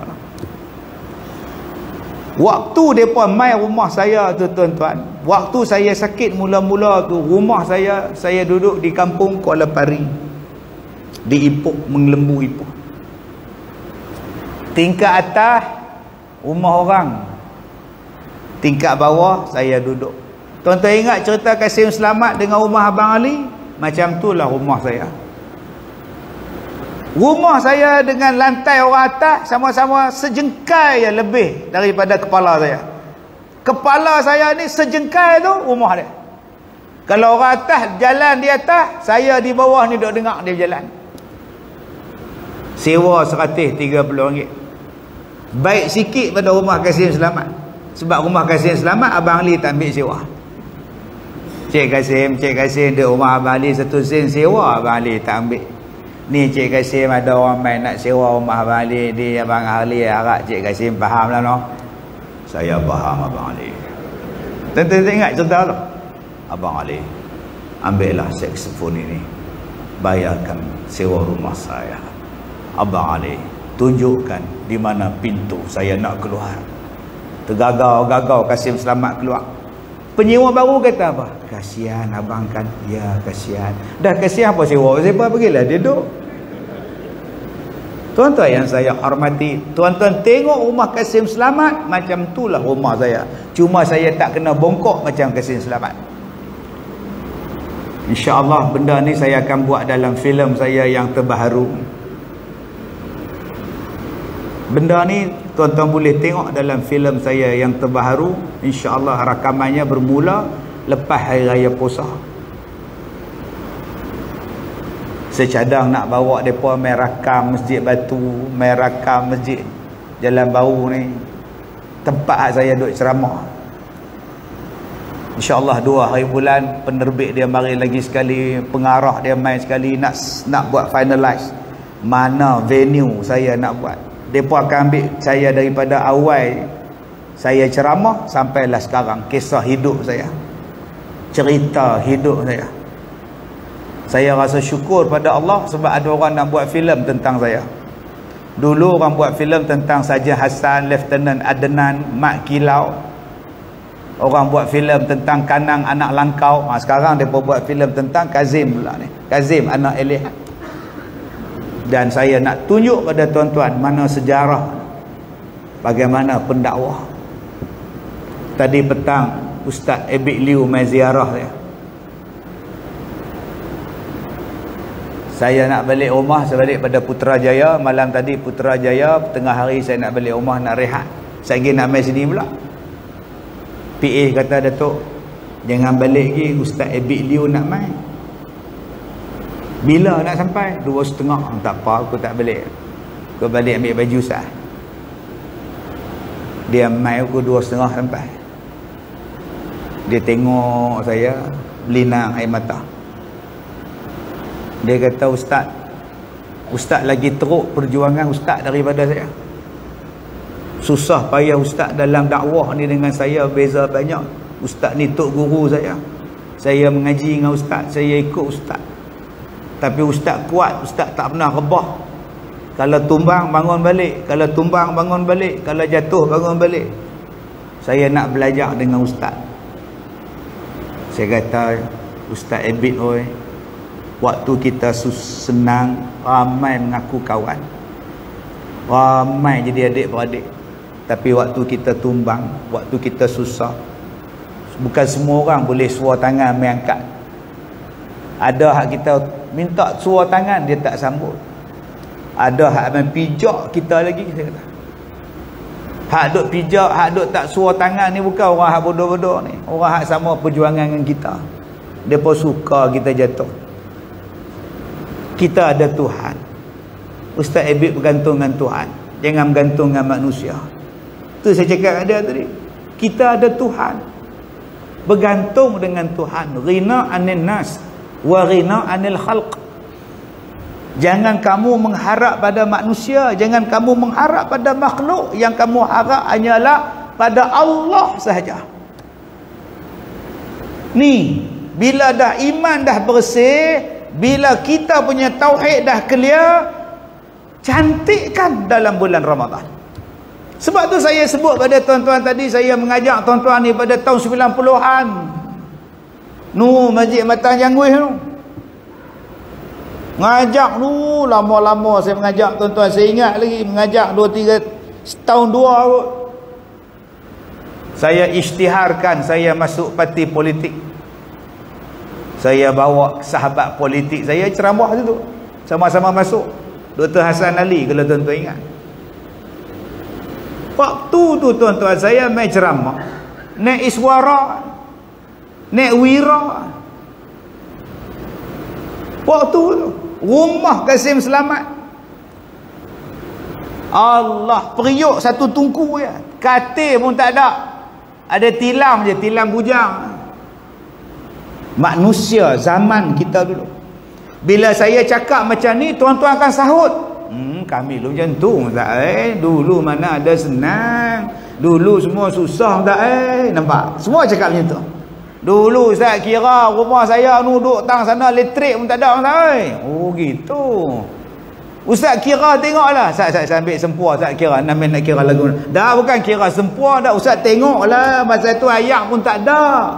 Speaker 2: Waktu depa mai rumah saya tu tuan-tuan, waktu saya sakit mula-mula tu, rumah saya duduk di kampung Kuala Pari, di Ipoh, Menglembu Ipoh. Tingkat atas rumah orang, tingkat bawah saya duduk. Tuan-tuan ingat cerita Kasim Selamat dengan rumah Abang Ali? Macam itulah rumah saya. Rumah saya dengan lantai orang atas sama-sama sejengkai yang lebih daripada kepala saya. Kepala saya ni sejengkai tu rumah dia. Kalau orang atas jalan di atas, saya di bawah ni duk dengar dia berjalan. Sewa RM130. Baik sikit pada rumah Kasim Selamat. Sebab rumah Kasim Selamat Abang Ali tak ambil sewa. Cik Kasim dia rumah Abang Ali 1 sen sewa, Abang Ali tak ambil. Ni Cik Kasim ada orang main nak sewa rumah Abang Ali, dia Abang Ali harap Cik Kasim faham lah no. Saya faham Abang Ali. Tentu ingat cerita tu. Abang Ali, ambillah saksofon ini, bayarkan sewa rumah saya. Abang Ali, tunjukkan di mana pintu saya nak keluar. Tergagau-gagau Kasim Selamat keluar. Penyewa baru kata apa? Kasihan abang kan? Ya kasihan. Dah kasihan apa sewa? Siapa pergilah dia duduk. Tuan-tuan yang saya hormati, tuan-tuan tengok rumah Kasim Selamat, macam itulah rumah saya. Cuma saya tak kena bongkok macam Kasim Selamat. InsyaAllah benda ni saya akan buat dalam filem saya yang terbaru. Benda ni tuan-tuan boleh tengok dalam filem saya yang terbaru. InsyaAllah rakamannya bermula lepas Hari Raya Puasa. Saya cadang nak bawa mereka main rakam Masjid Batu, main rakam Masjid Jalan Baru ni, tempat saya duduk ceramah. InsyaAllah 2 hari bulan penerbit dia mari lagi sekali, pengarah dia main sekali, nak buat finalize mana venue saya nak buat. Mereka akan ambil saya daripada awal saya ceramah sampailah sekarang, kisah hidup saya, cerita hidup saya. Saya rasa syukur pada Allah sebab ada orang nak buat filem tentang saya. Dulu orang buat filem tentang Saja Hassan, Lieutenant Adnan, Mak Kilau. Orang buat filem tentang Kanang anak Langkau. Sekarang mereka buat filem tentang Kazim pula ni. Kazim anak Elihat. Dan saya nak tunjuk pada tuan-tuan mana sejarah, bagaimana pendakwah. Tadi petang Ustaz Ebik Liu mai ziarah saya nak balik rumah. Saya balik pada Putrajaya malam tadi. Putrajaya tengah hari saya nak balik rumah, nak rehat. Saya pergi nak mai sini pula. PA kata, Datuk jangan balik lagi, Ustaz Ebik Liu nak mai. Bila nak sampai? 2.30. Tak apa, aku tak balik. Aku balik ambil baju sah. Dia mai aku 2.30 sampai. Dia tengok saya berlinang air mata. Dia kata, Ustaz lagi teruk perjuangan Ustaz daripada saya. Susah payah Ustaz dalam dakwah ni dengan saya beza banyak. Ustaz ni tok guru saya. Saya mengaji dengan Ustaz, saya ikut Ustaz. Tapi Ustaz kuat, Ustaz tak pernah rebah. Kalau tumbang bangun balik, kalau tumbang bangun balik, kalau jatuh bangun balik. Saya nak belajar dengan Ustaz. Saya kata, Ustaz Ebit oi, waktu kita senang, ramai mengaku kawan, ramai jadi adik-beradik. Tapi waktu kita tumbang, waktu kita susah, Bukan semua orang boleh suar tangan mengangkat. Ada hak kita minta suar tangan, dia tak sambut. Ada hak main pijak kita lagi, saya kata. Hak duk pijak, hak duk tak suar tangan ni bukan orang hak bodoh-bodoh ni. Orang hak sama perjuangan dengan kita. Depa suka kita jatuh. Kita ada Tuhan. Ustaz Ebit bergantung dengan Tuhan. Jangan bergantung dengan manusia. Tu saya cakap ada tadi. Kita ada Tuhan. Bergantung dengan Tuhan. Ghina anil nas wa ghina anil khalq. Jangan kamu mengharap pada manusia, jangan kamu mengharap pada makhluk. Yang kamu harap hanyalah pada Allah sahaja. Ni, bila dah iman dah bersih, bila kita punya tauhid dah clear, cantikkan dalam bulan Ramadan. Sebab tu saya sebut pada tuan-tuan tadi, saya mengajak tuan-tuan ni pada tahun 90-an. Masjid Matan Jangwih tu. Ngajak dulu, lama-lama saya mengajak tuan-tuan. Saya ingat lagi, mengajak 2-3 setahun 2 kot. Saya isytiharkan saya masuk parti politik. Saya bawa sahabat politik saya ceramah situ. Sama-sama masuk. Dr. Hassan Ali, kalau tuan-tuan ingat. Waktu tu tuan-tuan saya main ceramah. Naik Iswara, naik Wira. Waktu tu rumah Kasim Selamat, Allah, periuk satu tungku je, katil pun tak ada, ada tilam je, tilam bujang. Manusia zaman kita dulu, bila saya cakap macam ni, tuan-tuan akan sahut, kami dulu macam tu tak, dulu mana ada senang, dulu semua susah tak, nampak, semua cakap macam tu. Dulu Ustaz kira rumah saya duduk tang sana elektrik pun tak ada Ustaz. Oh gitu. Ustaz kira tengoklah. Ustaz ambil sempua Ustaz kira. Nak kira lagu. Dah bukan kira sempua dah. Ustaz tengoklah. Masa tu ayat pun tak ada.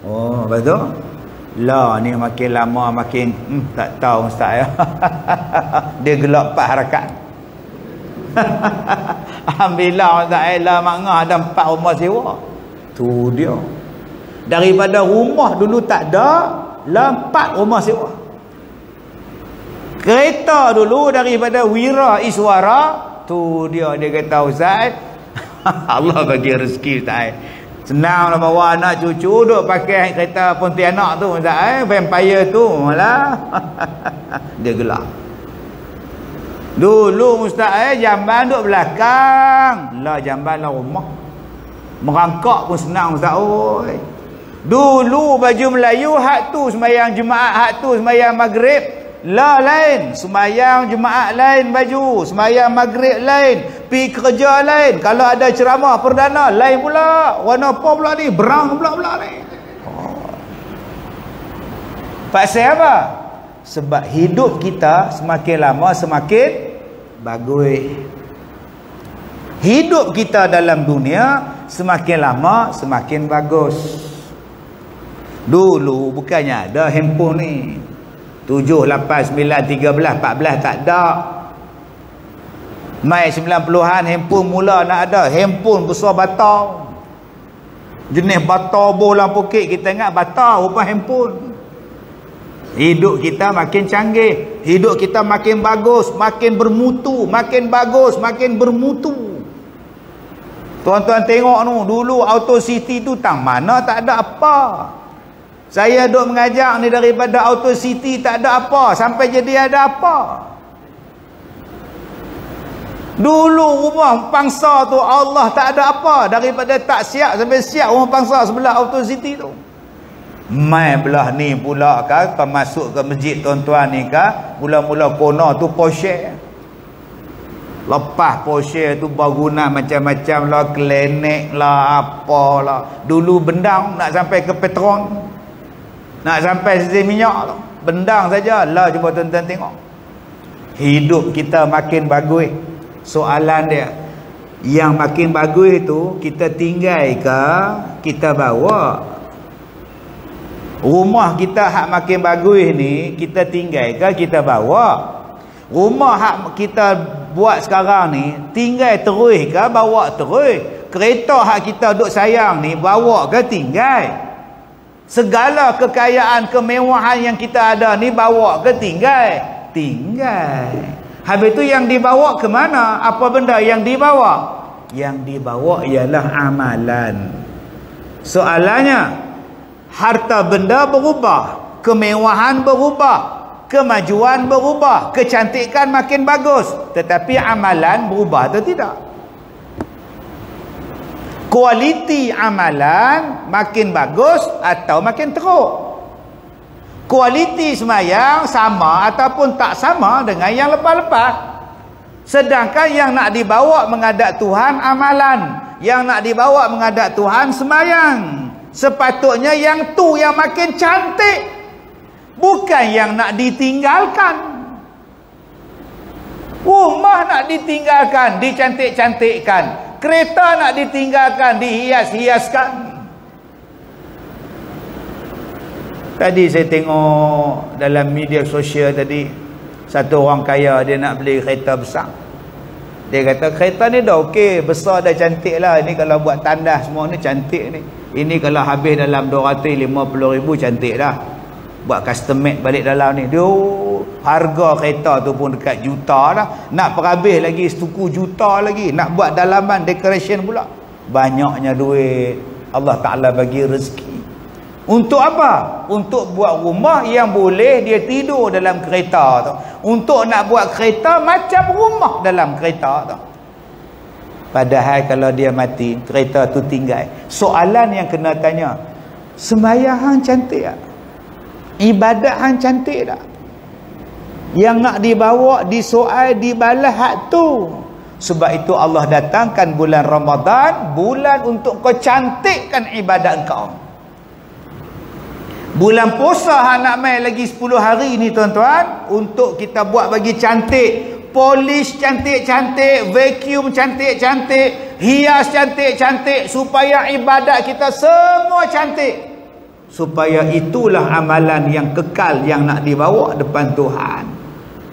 Speaker 2: Oh betul. Lah ni makin lama makin tak tahu Ustaz ya. Dia gelap 4 harakat. Alhamdulillah Ustaz lah makna ada 4 rumah sewa. Tu dia. Daripada rumah dulu tak ada, 4 rumah sewa. Kereta dulu daripada Wira Iswara, tu dia kata Ustaz, Allah bagi rezeki Ustaz. Senang lah bawa anak cucu duk pakai kereta Pontianak tu Ustaz, vampire tu malah. Dia gelap. Dulu Ustaz jamban duk belakang, lah jamban lah rumah. Merangkak pun senang Ustaz oi. Dulu baju Melayu hak tu sembahyang Jumaat, hak tu sembahyang Maghrib lah lain, sembahyang Jumaat lain baju, sembahyang Maghrib lain, pi kerja lain. Kalau ada ceramah perdana lain pula, warna apa pula ni, brown pula ni. Pasal apa? Sebab hidup kita semakin lama semakin bagus. Hidup kita dalam dunia semakin lama semakin bagus. Dulu bukannya ada handphone ni 7, 8, 9, 13, 14 tak ada. Mai 90-an handphone mula nak ada. Handphone besar batau, jenis batau bola pokek. Kita ingat batau rupa handphone. Hidup kita makin canggih, hidup kita makin bagus, makin bermutu, makin bagus, makin bermutu. Tuan-tuan tengok tu, dulu Auto City tu tang mana tak ada apa. Saya duk mengajak ni daripada Auto City tak ada apa sampai jadi ada apa. Dulu rumah pangsa tu Allah tak ada apa, daripada tak siap sampai siap rumah pangsa sebelah Auto City tu. Mai belah ni pula kan, masuk ke masjid tuan-tuan ni kan, mula-mula kona tu Porsche. Lepas Porsche tu berguna macam-macam lah, klenik lah, apalah. Dulu bendang nak sampai ke Petron, nak sampai sisi minyak tu, bendang saja lah. Cuba tuan-tuan tengok, hidup kita makin bagus. Soalan dia, yang makin bagus tu kita tinggal ke kita bawa? Rumah kita hak makin bagus ni kita tinggal ke kita bawa? Rumah hak kita buat sekarang ni tinggal terus ke bawa terus? kereta hak kita duk sayang ni bawa ke tinggal? Segala kekayaan, kemewahan yang kita ada ni bawa ke tinggal? Tinggal. Habis tu yang dibawa ke mana? Apa benda yang dibawa? Yang dibawa ialah amalan. Soalannya, harta benda berubah, kemewahan berubah, kemajuan berubah, kecantikan makin bagus, tetapi amalan berubah atau tidak? Kualiti amalan makin bagus atau makin teruk? Kualiti sembahyang sama ataupun tak sama dengan yang lepas-lepas? Sedangkan yang nak dibawa menghadap Tuhan amalan, yang nak dibawa menghadap Tuhan sembahyang. Sepatutnya yang tu yang makin cantik, bukan yang nak ditinggalkan. Rumah nak ditinggalkan, dicantik-cantikkan. Kereta nak ditinggalkan, dihias-hiaskan. Tadi saya tengok dalam media sosial tadi, satu orang kaya dia nak beli kereta besar. Dia kata kereta ni dah okey, besar dah cantik lah. Ini kalau buat tandas semua ni cantik ni. Ini kalau habis dalam 250,000 cantik dah. Buat custom made balik dalam ni. Dia harga kereta tu pun dekat juta dah. Nak perhabis lagi setuku juta lagi. Nak buat dalaman decoration pula. Banyaknya duit. Allah Ta'ala bagi rezeki. Untuk apa? Untuk buat rumah yang boleh dia tidur dalam kereta tu. Untuk nak buat kereta macam rumah dalam kereta tu. Padahal kalau dia mati, kereta tu tinggal. Soalan yang kena tanya, sembahyang hang cantik tak? Ibadat hang cantik tak? Yang nak dibawa, disoal, dibalas hak tu. Sebab itu Allah datangkan bulan Ramadan, bulan untuk kau cantikkan ibadat kau. Bulan puasa hang nak mai lagi 10 hari ni tuan-tuan, untuk kita buat bagi cantik, polish cantik-cantik, vacuum cantik-cantik, hias cantik-cantik, supaya ibadat kita semua cantik. Supaya itulah amalan yang kekal yang nak dibawa depan Tuhan.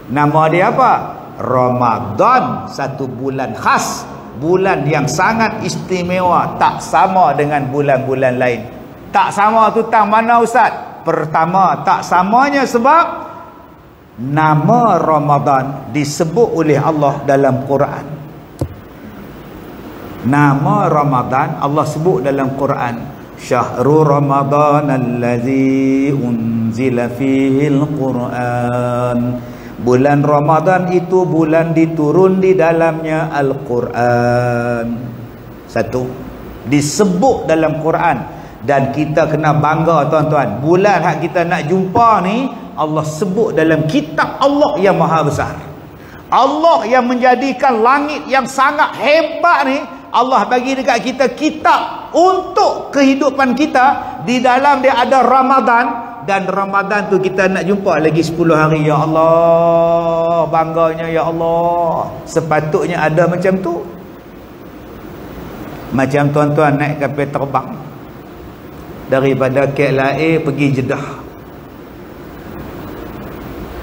Speaker 2: Nama dia apa? Ramadan, satu bulan khas, bulan yang sangat istimewa, tak sama dengan bulan-bulan lain. Tak sama tu tang mana Ustaz? Pertama, tak samanya sebab nama Ramadan disebut oleh Allah dalam Quran. Nama Ramadan Allah sebut dalam Quran. Syahrul Ramadan allazi unzila fihil Quran. Bulan Ramadan itu bulan diturun di dalamnya Al-Quran. Satu, disebut dalam Quran. Dan kita kena bangga tuan-tuan, bulan hak kita nak jumpa ni Allah sebut dalam kitab Allah yang maha besar. Allah yang menjadikan langit yang sangat hebat ni, Allah bagi dekat kita kitab untuk kehidupan kita. Di dalam dia ada Ramadan, dan Ramadan tu kita nak jumpa lagi 10 hari. Ya Allah, bangganya ya Allah. Sepatutnya ada macam tu. Macam tuan-tuan naik kapal terbang daripada KLIA pergi Jeddah.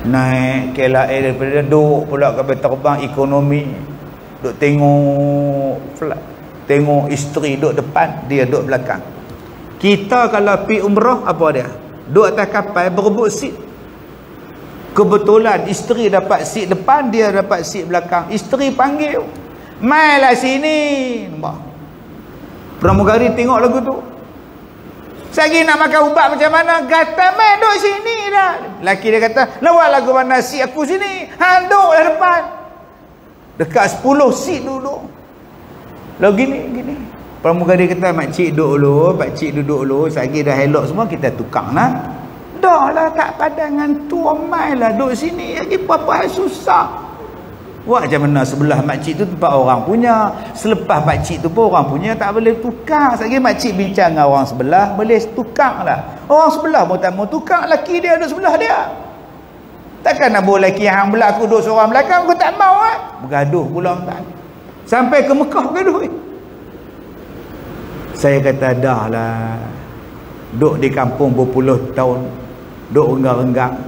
Speaker 2: Naik KLIA daripada duduk pula kapal terbang ekonomi, duduk tengok flight, tengok isteri duduk depan, dia duduk belakang. Kita kalau pergi umrah apa dia? Duduk atas kapal berebut seat. Kebetulan isteri dapat seat depan, dia dapat seat belakang. Isteri panggil, "Mailah sini." Nampak pramugari tengok lagu tu. Sagi nak makan ubat macam mana? Kata, "Mai duduk sini dah." Laki dia kata, "Lawak lagu mana seat aku sini? Hang duduk dah depan." Dekat 10 seat duduk. Lalu gini. Pramugari kata, "Makcik duduk dulu, pakcik duduk dulu. Sagi dah elok semua, kita tukang lah." Dah lah, tak padangan tu, mai lah duduk sini. Lagi apa-apa susah. Buat macam mana sebelah makcik tu tempat orang punya, selepas makcik tu pun orang punya, tak boleh tukar. Sekali makcik bincang dengan orang sebelah, boleh tukar lah. Orang sebelah pun tak mau tukar, laki dia duduk sebelah dia. Takkan nak bawa laki yang belakang, aku duduk seorang belakang, aku tak mau bergaduh pula tak. Sampai ke Mekah bergaduh. Saya kata dah lah, duduk di kampung berpuluh tahun, duduk renggang-renggang,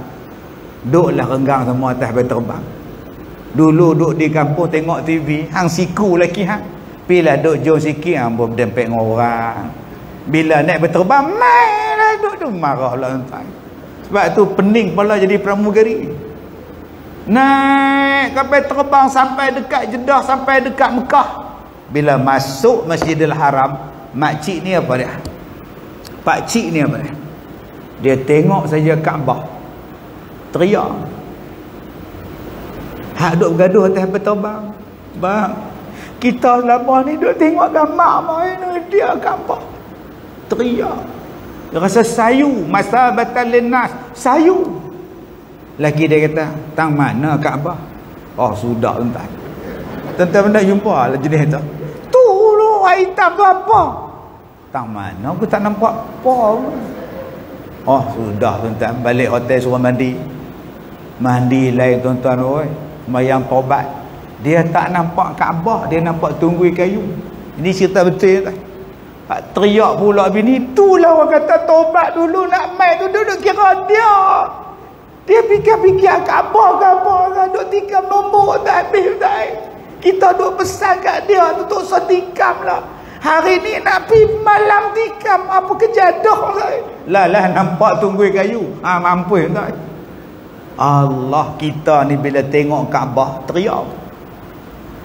Speaker 2: duduklah renggang semua atas kapal terbang. Dulu duduk di kampung tengok TV, hang siku laki hang. Pilah duk jom sikit ambo berdempet dengan orang. Bila naik berterbang mainlah duk marahlah tuan. Sebab tu pening kepala jadi pramugari. Naik kapal terbang sampai dekat Jeddah, sampai dekat Mekah. Bila masuk Masjidil Haram, makcik ni apa dia? Pakcik ni apa dia? Dia tengok saja Kaabah, teriak. Hak duk bergaduh atas berterbang. Bang, kita selama ni duk tengok gambar main dia Kaabah. Teriak. Dia rasa sayu, masa batal linnas, sayu. Lagi dia kata, tang mana Kaabah? Oh, sudah tuan. Tuan-tuan nak jumpa lah jenis tu. Tu lu hitam apa? Tang mana aku tak nampak apa. Oh, sudah tuan-tuan, balik hotel suruh mandi. Mandi lain tuan-tuan oi. Sembahyang taubat. Dia tak nampak Kaabah, dia nampak tunggui kayu. Ini cerita betul tak? Teriak pula bini, itulah orang kata taubat dulu nak mai tu duduk kira dia. Dia fikir-fikir Kaabah duk tikam nombor tak habis tak. Kita duk pesan kat dia tu tok so tikam lah. Hari ni nak pi malam tikam apa kejadah lah nampak tunggui kayu. Mampu tak? Allah, kita ni bila tengok Kaabah teriak.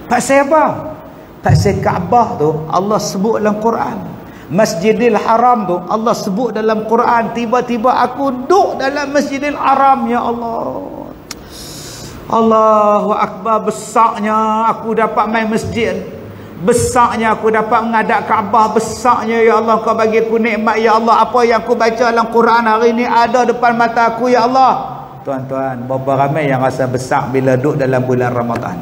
Speaker 2: Pasal apa? Pasal Kaabah tu Allah sebut dalam Quran. Masjidil Haram tu Allah sebut dalam Quran. Tiba-tiba aku duduk dalam Masjidil Haram, ya Allah. Allahu Akbar, besarnya aku dapat main masjid. Besarnya aku dapat menghadap Kaabah. Besarnya ya Allah, kau bagi aku nikmat ya Allah. Apa yang aku baca dalam Quran hari ni ada depan mata aku ya Allah. Tuan-tuan, berapa ramai yang rasa besar bila duduk dalam bulan Ramadan.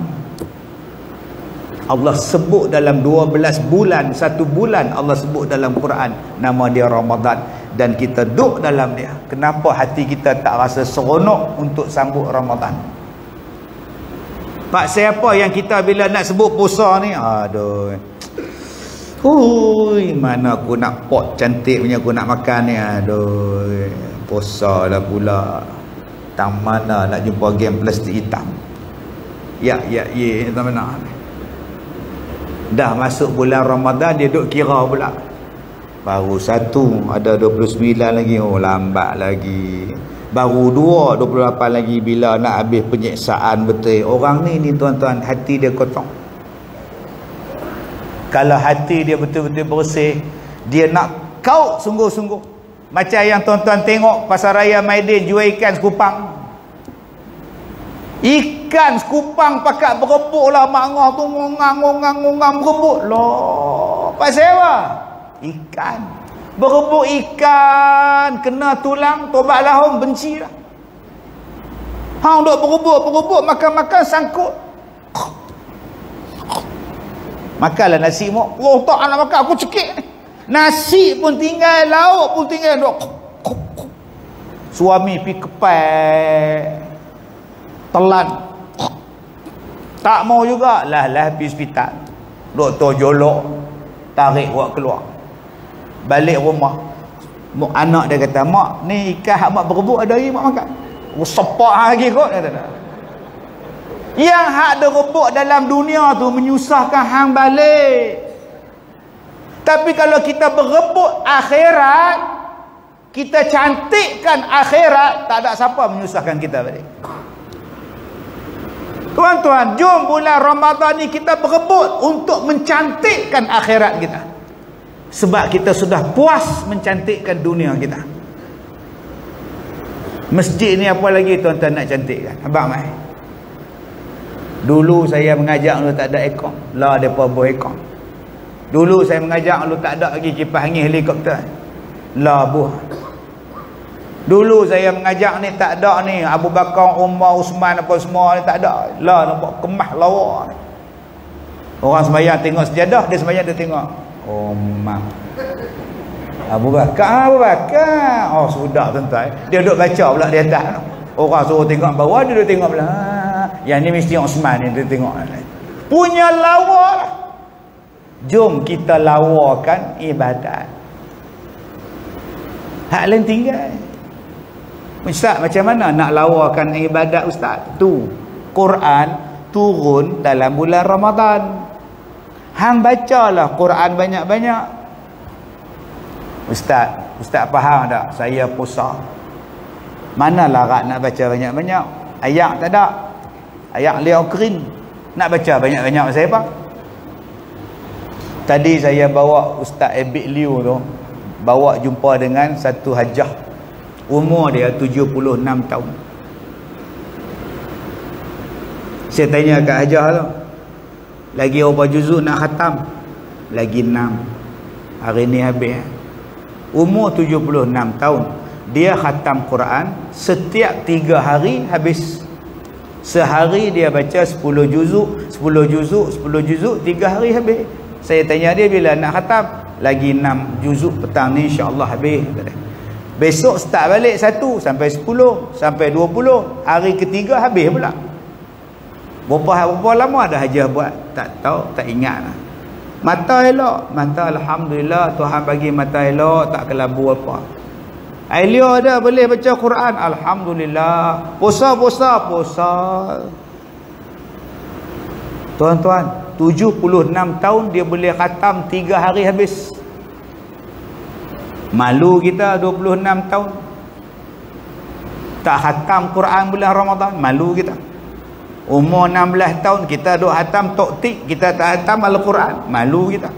Speaker 2: Allah sebut dalam 12 bulan, 1 bulan Allah sebut dalam Quran nama dia Ramadan, dan kita duduk dalam dia. Kenapa hati kita tak rasa seronok untuk sambut Ramadan? Pak, siapa yang kita bila nak sebut puasa ni, aduh, hui, mana aku nak pot cantik punya aku nak makan ni, aduh, puasa lah pula. Tang mana nak jumpa game plastik hitam. Ya, tak mana. Dah masuk bulan Ramadan dia duk kira pula. Baru 1, ada 29 lagi. Oh, lambat lagi. Baru 2, 28 lagi. Bila nak habis penyiksaan betul. Orang ni tuan-tuan, hati dia kosong. Kalau hati dia betul-betul bersih, dia nak kau sungguh-sungguh. Macam yang tuan-tuan tengok pasar raya Maidin jual ikan sekupang. Ikan sekupang pakat berebut lah, mak ngah tu ngongang berebut loh. Pasal apa? Ikan berebut, ikan kena tulang, tobat lahum, benci lah. Hang duk berebut makan sangkut. Makanlah nasi mak. Oh tak nak makan, aku cekik ni. Nasi pun tinggal, lauk pun tinggal. Duk. Suami pi kepai telan, tak mau juga lah pergi hospital. Doktor jolok, tarik buat keluar. Balik rumah, anak dia kata, mak ni ikan hak mak berebut ada lagi mak makan. Sepak lagi kot. Yang hak dia rebut dalam dunia tu menyusahkan hang balik. Tapi kalau kita berebut akhirat, kita cantikkan akhirat, tak ada siapa menyusahkan kita balik. Tuan-tuan, jom bulan Ramadan ni kita berebut untuk mencantikkan akhirat kita. Sebab kita sudah puas mencantikkan dunia kita. Masjid ni apa lagi tuan-tuan nak cantikkan? Abang mai. Dulu saya mengajak lu tak ada aircon. Lah depa buat aircon. Dulu saya mengajak lu tak ada lagi kipas angin helikopter. Lah buah. Dulu saya mengajak ni tak ada ni Abu Bakar, Umar, Usman apa semua ni tak ada. Lah nampak kemah lawa ni. Orang sembahyang tengok sejadah, dia sembahyang dia tengok. Oh mak. Abu Bakar. Oh sudah tuan-tuan. Dia duduk baca pula di atas. Orang suruh tengok bawah, dia duduk tengok pula. Yang ni mesti Usman ni dia tengok. Punya lawa lah. Jom kita lawakan ibadat. Hak lain tinggal. Ustaz, macam mana nak lawakan ibadat ustaz? Tu Quran turun dalam bulan Ramadan. Hang bacalah Quran banyak-banyak. Ustaz faham tak? Saya puasa. Mana larat nak baca banyak-banyak? Ayat tak ada. Ayat liau kering. Nak baca banyak-banyak saya apa? Tadi saya bawa Ustaz Ebik Liu tu, bawa jumpa dengan satu hajah. Umur dia 76 tahun. Saya tanya kat hajah tu, lagi berapa juzuk nak khatam? Lagi 6. Hari ni habis. Umur 76 tahun. Dia khatam Quran setiap 3 hari habis. Sehari dia baca 10 juzuk, 10 juzuk, 10 juzuk, 3 hari habis. Saya tanya dia bila nak khatam, lagi 6 juzuk petang ni insya-Allah habis. Besok start balik 1 sampai 10 sampai 20, hari ketiga habis pula. Berapa lama dah hajah buat? Tak tahu, tak ingat lah. Mata elok, mata alhamdulillah Tuhan bagi mata elok, tak kelabu apa. Elok dah boleh baca Quran, alhamdulillah. Puasa. Tuan-tuan, 76 tahun dia boleh khatam 3 hari habis. Malu kita 26 tahun tak khatam Quran bulan Ramadan, malu kita. Umur 16 tahun kita duk khatam toktik, kita tak khatam Al-Quran, malu kita.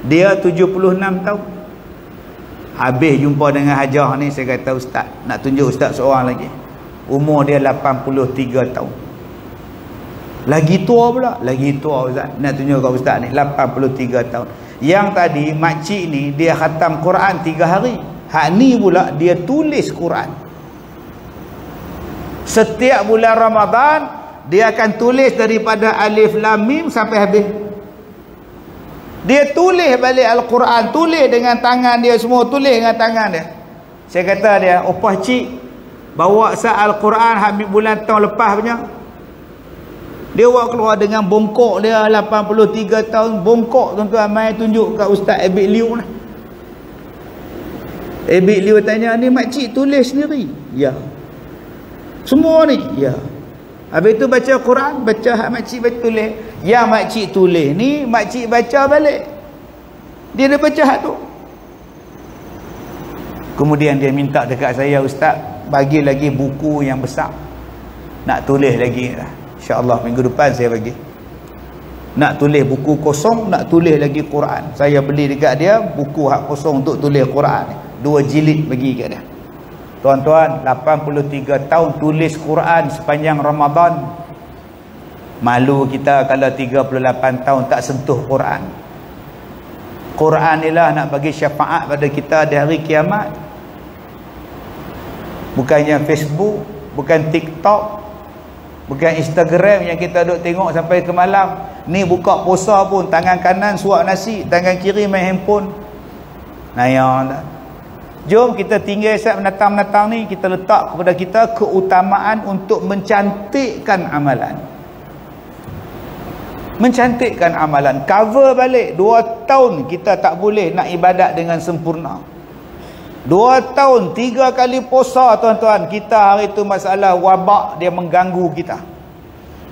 Speaker 2: Dia 76 tahun. Habis jumpa dengan hajah ni, saya kata ustaz, nak tunjuk ustaz seorang lagi. Umur dia 83 tahun. Lagi tua pula, lagi tua ustaz. Nak tunjuk kat ustaz ni 83 tahun. Yang tadi makcik ni dia khatam Quran 3 hari. Hak ni pula dia tulis Quran. Setiap bulan Ramadan dia akan tulis daripada alif lam mim sampai habis. Dia tulis balik Al-Quran, tulis dengan tangan dia semua, tulis dengan tangan dia. Saya kata dia, opah cik, bawa sat Al-Quran habis bulan tahun lepas punya. Dia bawa keluar dengan bongkok dia 83 tahun, bongkok tuan-tuan, mai tunjuk kat Ustaz Ebik Liu lah. Ebik Liu tanya, ni makcik tulis sendiri? Ya. Semua ni? Ya. Habis tu baca Quran, baca hak makcik tulis. Yang makcik tulis ni makcik baca balik. Dia dah baca hak tu. Kemudian dia minta dekat saya, ustaz, bagi lagi buku yang besar. Nak tulis lagi lah. InsyaAllah minggu depan saya bagi. Nak tulis buku kosong, nak tulis lagi Quran. Saya beli dekat dia buku hak kosong untuk tulis Quran. 2 jilid bagi kat dia. Tuan-tuan, 83 tahun tulis Quran sepanjang Ramadan. Malu kita kalau 38 tahun tak sentuh Quran. Quran inilah nak bagi syafaat pada kita di hari kiamat. Bukannya Facebook, bukan TikTok, bukan Instagram yang kita duk tengok sampai ke malam. Ni buka puasa pun tangan kanan suap nasi, tangan kiri main handphone. Nayang. Jom kita tinggal saat menatang-menatang ni, kita letak kepada kita keutamaan untuk mencantikkan amalan. Mencantikkan amalan. Cover balik 2 tahun kita tak boleh nak ibadat dengan sempurna. 2 tahun 3 kali puasa tuan-tuan. Kita hari tu masalah wabak dia mengganggu kita.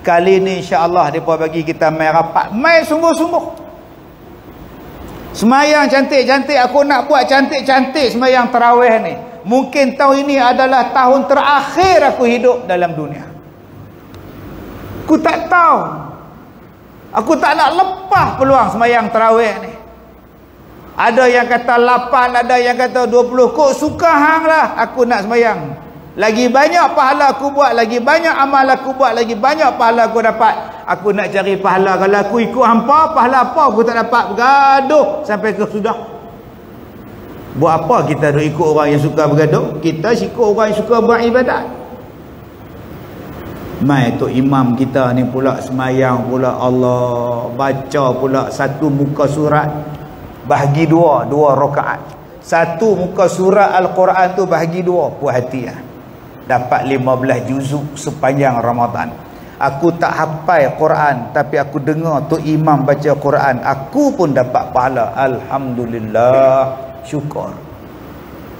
Speaker 2: Kali ni insya-Allah depa bagi kita mai rapat, mai sungguh-sungguh. Semayang cantik-cantik, aku nak buat cantik-cantik semayang tarawih ni. Mungkin tahun ini adalah tahun terakhir aku hidup dalam dunia. Aku tak tahu. Aku tak nak lepas peluang semayang tarawih ni. Ada yang kata 8, ada yang kata 20. Kok suka hang lah aku nak semayang. Lagi banyak pahala aku buat, lagi banyak amal aku buat, lagi banyak pahala aku dapat. Aku nak cari pahala. Kalau aku ikut hampa, pahala apa aku tak dapat. Bergaduh sampai ke sudah. Buat apa kita duk ikut orang yang suka bergaduh? Kita ikut orang yang suka buat ibadat. Mai tu imam kita ni pula semayang pula, Allah, baca pula satu muka surat bahagi 2 rakaat. Satu muka surat Al-Quran tu bahagi 2, puas hati lah. Dapat 15 juzuk sepanjang Ramadan. Aku tak hafal Quran, tapi aku dengar tu imam baca Quran, aku pun dapat pahala. Alhamdulillah, syukur.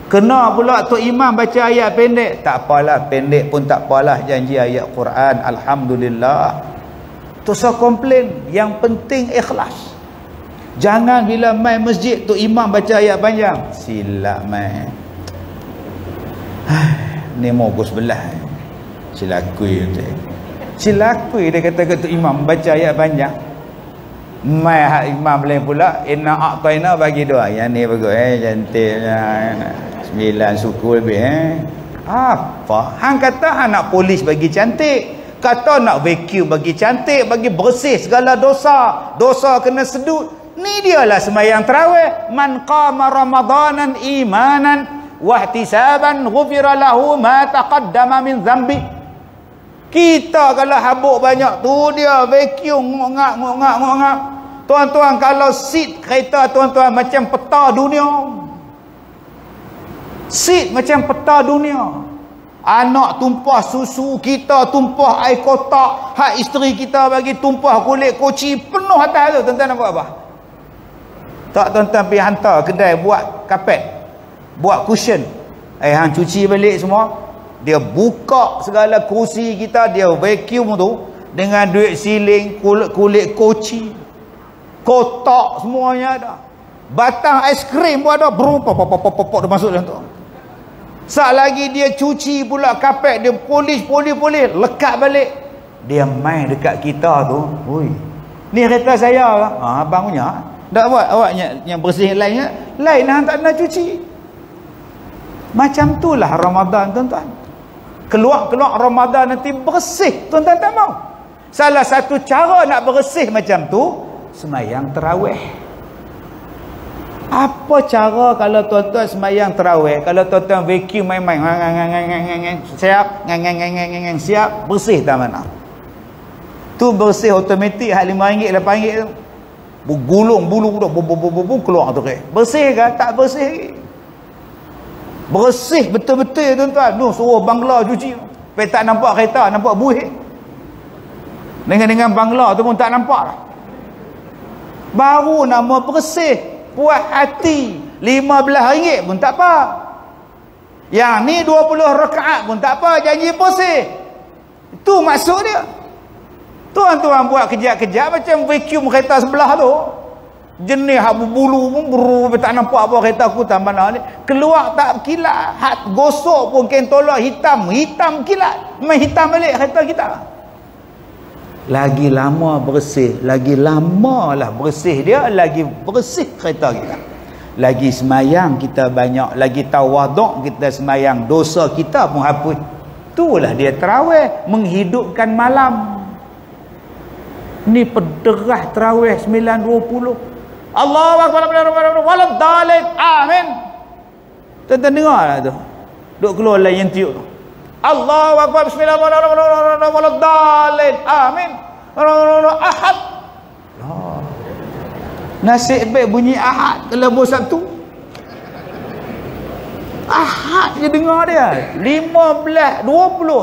Speaker 2: Kena pula tu imam baca ayat pendek, tak apalah, pendek pun tak apalah, janji ayat Quran, alhamdulillah. Tak usah komplain. Yang penting ikhlas. Jangan bila main masjid tu imam baca ayat panjang. Silap main. Ni mau sebelah. Silakui tu. Silakui dia kata imam baca ayat panjang. Mai hak imam lain pula inna a'taina bagi doa. Yang ni bagus cantiknya. 9 suku lebih Apa? Hang kata hang nak polis bagi cantik. Kata nak vacuum bagi cantik, bagi bersih segala dosa. Dosa kena sedut. Ni dialah sembahyang tarawih. Man qama ramadanan imanan wa ihtisaban ghufira lahu ma taqaddama min dhanbi. Kita kalau habuk banyak tu dia vacuum ngok-ngak. Tuan-tuan kalau seat kereta tuan-tuan macam peta dunia. Seat macam peta dunia. Anak tumpah susu, kita tumpah air kotak, hak isteri kita bagi tumpah kulit koci penuh atas tu. Tuan-tuan nak buat apa? Tak, tuan-tuan pergi hantar kedai buat kapet, buat cushion. Hang cuci balik semua. Dia buka segala kerusi kita, dia vacuum tu dengan duit siling, kulit koci, kotak semuanya ada. Batang aiskrim pun ada, pop dia masuk dalam tu. Sat lagi dia cuci pula kapet, dia polis, lekat balik. Dia main dekat kita tu. Oi. Ni kereta saya. Abang punya. Tak buat awak yang bersih lainnya. Lain hang tak nak cuci. Macam itulah Ramadan, tuan-tuan. Keluar Ramadan nanti bersih, tuan-tuan tak mau. Salah satu cara nak bersih macam tu, sembahyang tarawih. Apa cara kalau tuan-tuan sembahyang tarawih, kalau tuan-tuan vacuum main-main, siap, siap, bersih tak mana? Tu bersih automatik hak RM5, RM8 tu. Bergulung bulu dah, keluar tu ke. Bersih ke? Tak bersih. Bersih betul-betul tuan-tuan. Tu suruh bangla cuci. Tapi tak nampak kereta, nampak buih. Dengan bangla tu pun tak nampak lah. Baru nama bersih. Puas hati. RM15 pun tak apa. Yang ni 20 rakaat pun tak apa. Janji bersih. Itu maksud dia. Tuan-tuan buat kejap-kejap macam vacuum kereta sebelah tu. Jenis hak berbulu pun tak nampak apa kereta aku tak mana ni. Keluar tak kilat. Hak gosok pun kain tolak hitam kilat. Main hitam balik kereta kita. Lagi lama bersih, lagi lama lah bersih dia, lagi bersih kereta kita. Lagi semayang kita banyak, lagi tawaduk kita semayang, dosa kita pun hapus. Itulah dia tarawih, menghidupkan malam. Ni pederah tarawih 9.20. Allahu akbar walad dalil. Amin. Tuan-tuan dengar lah tu. Duk keluar lain yang tiup tu. Allahu akbar bismillahirrahmanirrahim walad dalil. Amin. Ahad. Nasib baik bunyi ahad kalau bos Sabtu. Ahad je dengar dia. 20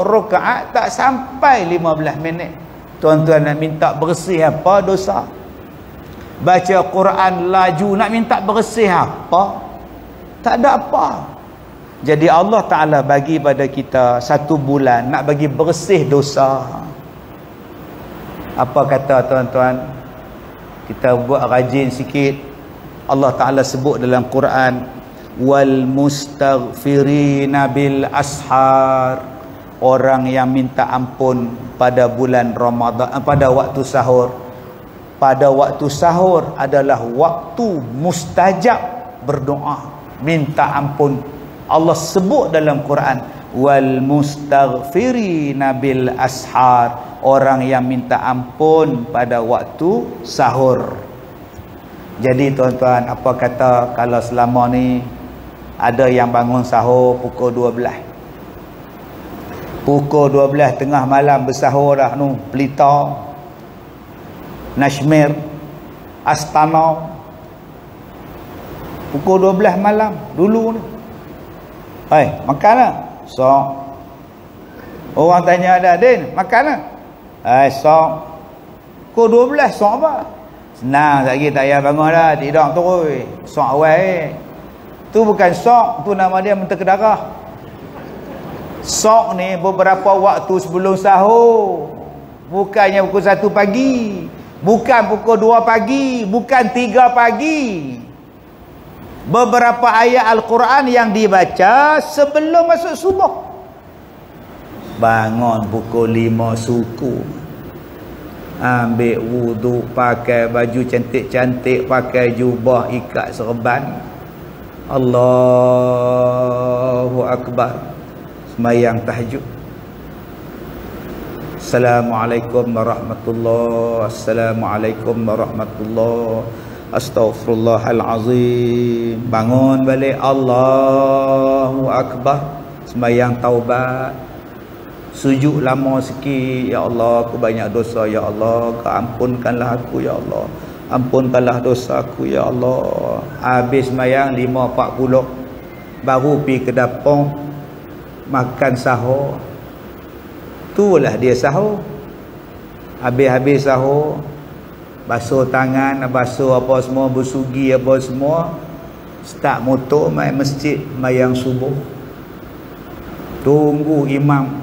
Speaker 2: rakaat tak sampai 15 minit. Tuan-tuan nak minta bersih apa dosa? Baca Quran laju nak minta bersih apa? Tak ada apa. Jadi Allah Ta'ala bagi pada kita 1 bulan nak bagi bersih dosa. Apa kata tuan-tuan? Kita buat rajin sikit. Allah Ta'ala sebut dalam Quran, wal mustaghfirina bil ashar. Orang yang minta ampun pada bulan Ramadan, pada waktu sahur. Pada waktu sahur adalah waktu mustajab berdoa, minta ampun. Allah sebut dalam Quran, wal mustaghfirina bil ashar. Orang yang minta ampun pada waktu sahur. Jadi tuan-tuan, apa kata kalau selama ni ada yang bangun sahur pukul 12. Pukul 12 tengah malam bersahur dah nu, Pelita, Nashmir, Astana. Pukul 12 malam dulu ni. Hai, makan lah. Sok. Orang tanya ada, Din, makan lah. Hai, sok. Pukul 12 sok apa? Senang lagi tak payah bangun dah, tidur terus. Sok awal. Tu bukan sok, tu nama dia mentega darah. Sok ni beberapa waktu sebelum sahur. Bukannya pukul 1 pagi, bukan pukul 2 pagi, bukan 3 pagi. Beberapa ayat Al-Quran yang dibaca sebelum masuk subuh. Bangun pukul 5 suku, ambil wuduk, pakai baju cantik-cantik, pakai jubah, ikat serban, Allahu Akbar, sembahyang tahajud. Assalamualaikum warahmatullahi, Assalamualaikum warahmatullahi, Astaghfirullahalazim. Bangun balik, Allahu Akbar, sembahyang taubat, sujud lama sikit, ya Allah aku banyak dosa, ya Allah ampunkanlah aku, ya Allah ampunkanlah dosa aku, ya Allah. Habis sembahyang 5.40 baru pergi ke dapur makan sahur. Itulah dia sahur. Habis-habis sahur, basuh tangan, basuh apa semua, bersugi apa semua, start motor mai masjid sembahyang subuh. Tunggu imam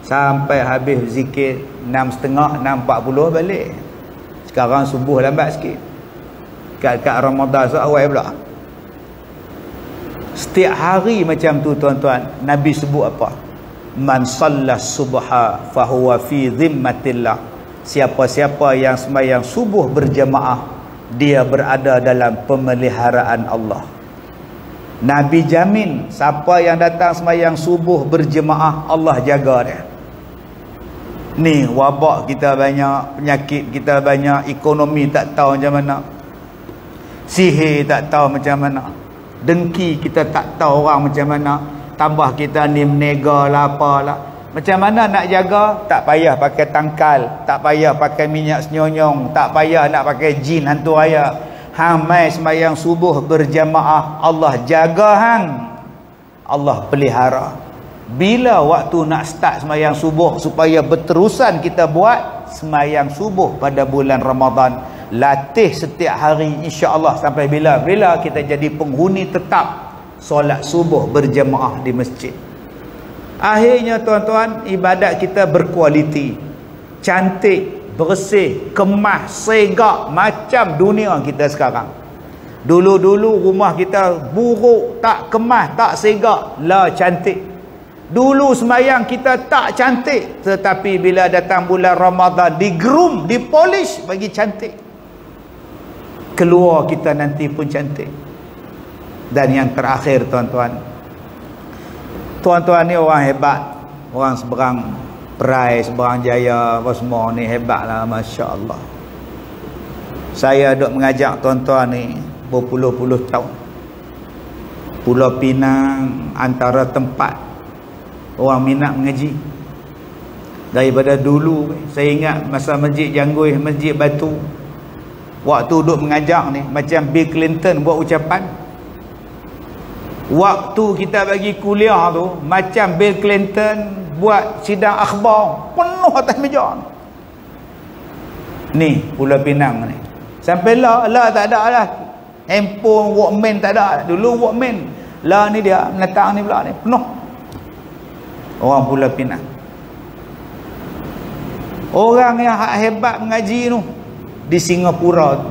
Speaker 2: sampai habis zikir 6.30, 6.40 balik. Sekarang subuh lambat sikit. Kat Ramadan so awal pula. Setiap hari macam tu tuan-tuan. Nabi sebut apa? Man sallas subha fahuwa fi zimmatillah. Siapa-siapa yang sembahyang subuh berjemaah, dia berada dalam pemeliharaan Allah. Nabi jamin siapa yang datang sembahyang subuh berjemaah, Allah jaga dia. Ni wabak kita banyak, penyakit kita banyak, ekonomi tak tahu macam mana, sihir tak tahu macam mana, dengki kita tak tahu orang macam mana, tambah kita ni menega lah apalah. Macam mana nak jaga? Tak payah pakai tangkal, tak payah pakai minyak senyonyong, tak payah nak pakai jin hantu raya. Hang mai sembahyang subuh berjamaah, Allah jaga hang, Allah pelihara. Bila waktu nak start sembahyang subuh supaya berterusan kita buat sembahyang subuh pada bulan Ramadan, latih setiap hari insya-Allah sampai bila kita jadi penghuni tetap solat subuh berjemaah di masjid. Akhirnya tuan-tuan, ibadat kita berkualiti, cantik, bersih, kemas, segak macam dunia kita sekarang. Dulu-dulu rumah kita buruk, tak kemas, tak segak, lah cantik. Dulu sembahyang kita tak cantik, tetapi bila datang bulan Ramadan digroom, dipolish bagi cantik. Keluar kita nanti pun cantik. Dan yang terakhir tuan-tuan, tuan-tuan ni orang hebat, orang seberang Perai, seberang Jaya apa semua ni hebatlah, masya-Allah. Saya duk mengajak tuan-tuan ni berpuluh-puluh tahun. Pulau Pinang antara tempat orang minat mengaji. Daripada dulu saya ingat masa Masjid Jangguih, Masjid Batu, waktu duk mengajak ni macam Bill Clinton buat ucapan. Waktu kita bagi kuliah tu macam Bill Clinton buat sidang akhbar, penuh atas meja ni Pulau Pinang ni. Sampai lah tak ada lah handphone, Walkman tak ada. Dulu Walkman, lah ni dia menatang ni pula ni penuh orang Pulau Pinang. Orang yang hebat mengaji tu di Singapura tu.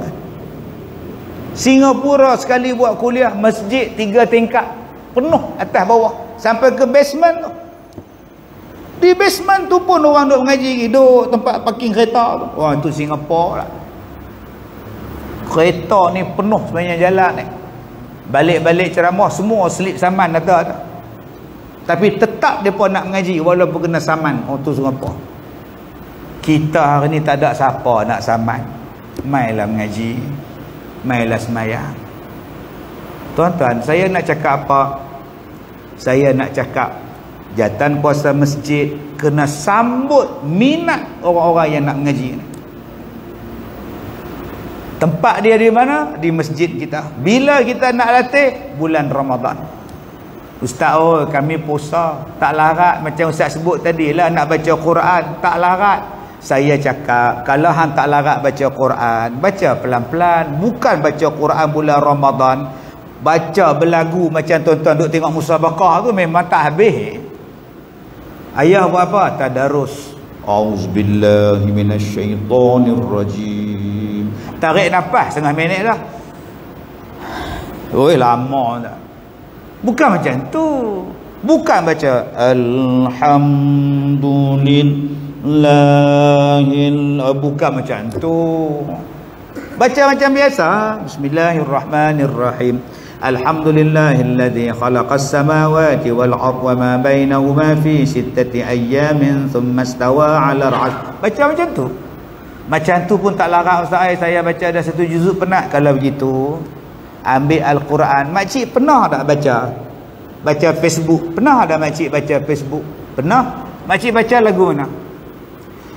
Speaker 2: Singapura sekali buat kuliah masjid 3 tingkat, penuh atas bawah sampai ke basement tu. Di basement tu pun orang duk mengaji, duk tempat parking kereta tu. Wah, itu Singapura lah. Kereta ni penuh sepanjang jalan ni. Balik-balik ceramah semua slip saman ada. Tapi tetap depa nak mengaji walaupun kena saman. Oh tu Singapura. Kita hari ni tak ada siapa nak saman. Mailah mengaji, mailah sembahyang. Tuan-tuan, saya nak cakap apa? Saya nak cakap jatan kuasa masjid kena sambut minat orang-orang yang nak mengaji ni. Tempat dia di mana? Di masjid kita. Bila kita nak latih? Bulan Ramadan. Ustaz, oh kami puasa, tak larat macam Ustaz sebut tadi lah, nak baca Quran, tak larat. Saya cakap, kalau hang tak larat baca Quran, baca pelan-pelan. Bukan baca Quran bulan Ramadan, baca berlagu macam tuan-tuan duk tengok musabaqah tu memang tak habis. Ayah buat apa? Tadarus. A'udzubillahi minasyaitonirrajim. Tarik nafas setengah minit dah. Oi, lama dah. Bukan macam tu. Bukan baca alhamdulillahil, bukan macam tu. Baca macam biasa. Bismillahirrahmanirrahim. Alhamdulillahilladzi khalaqas samawati wal arda wa ma bainahuma fi sittati ayyamin thumma istawa 'alal 'arsy. Baca macam tu. Macam tu pun tak larat Ustaz. Saya baca ada satu juzuk penat. Kalau begitu, ambil Al-Quran. Makcik pernah tak baca Facebook? Pernah tak makcik baca Facebook? Pernah? Makcik baca lagu mana?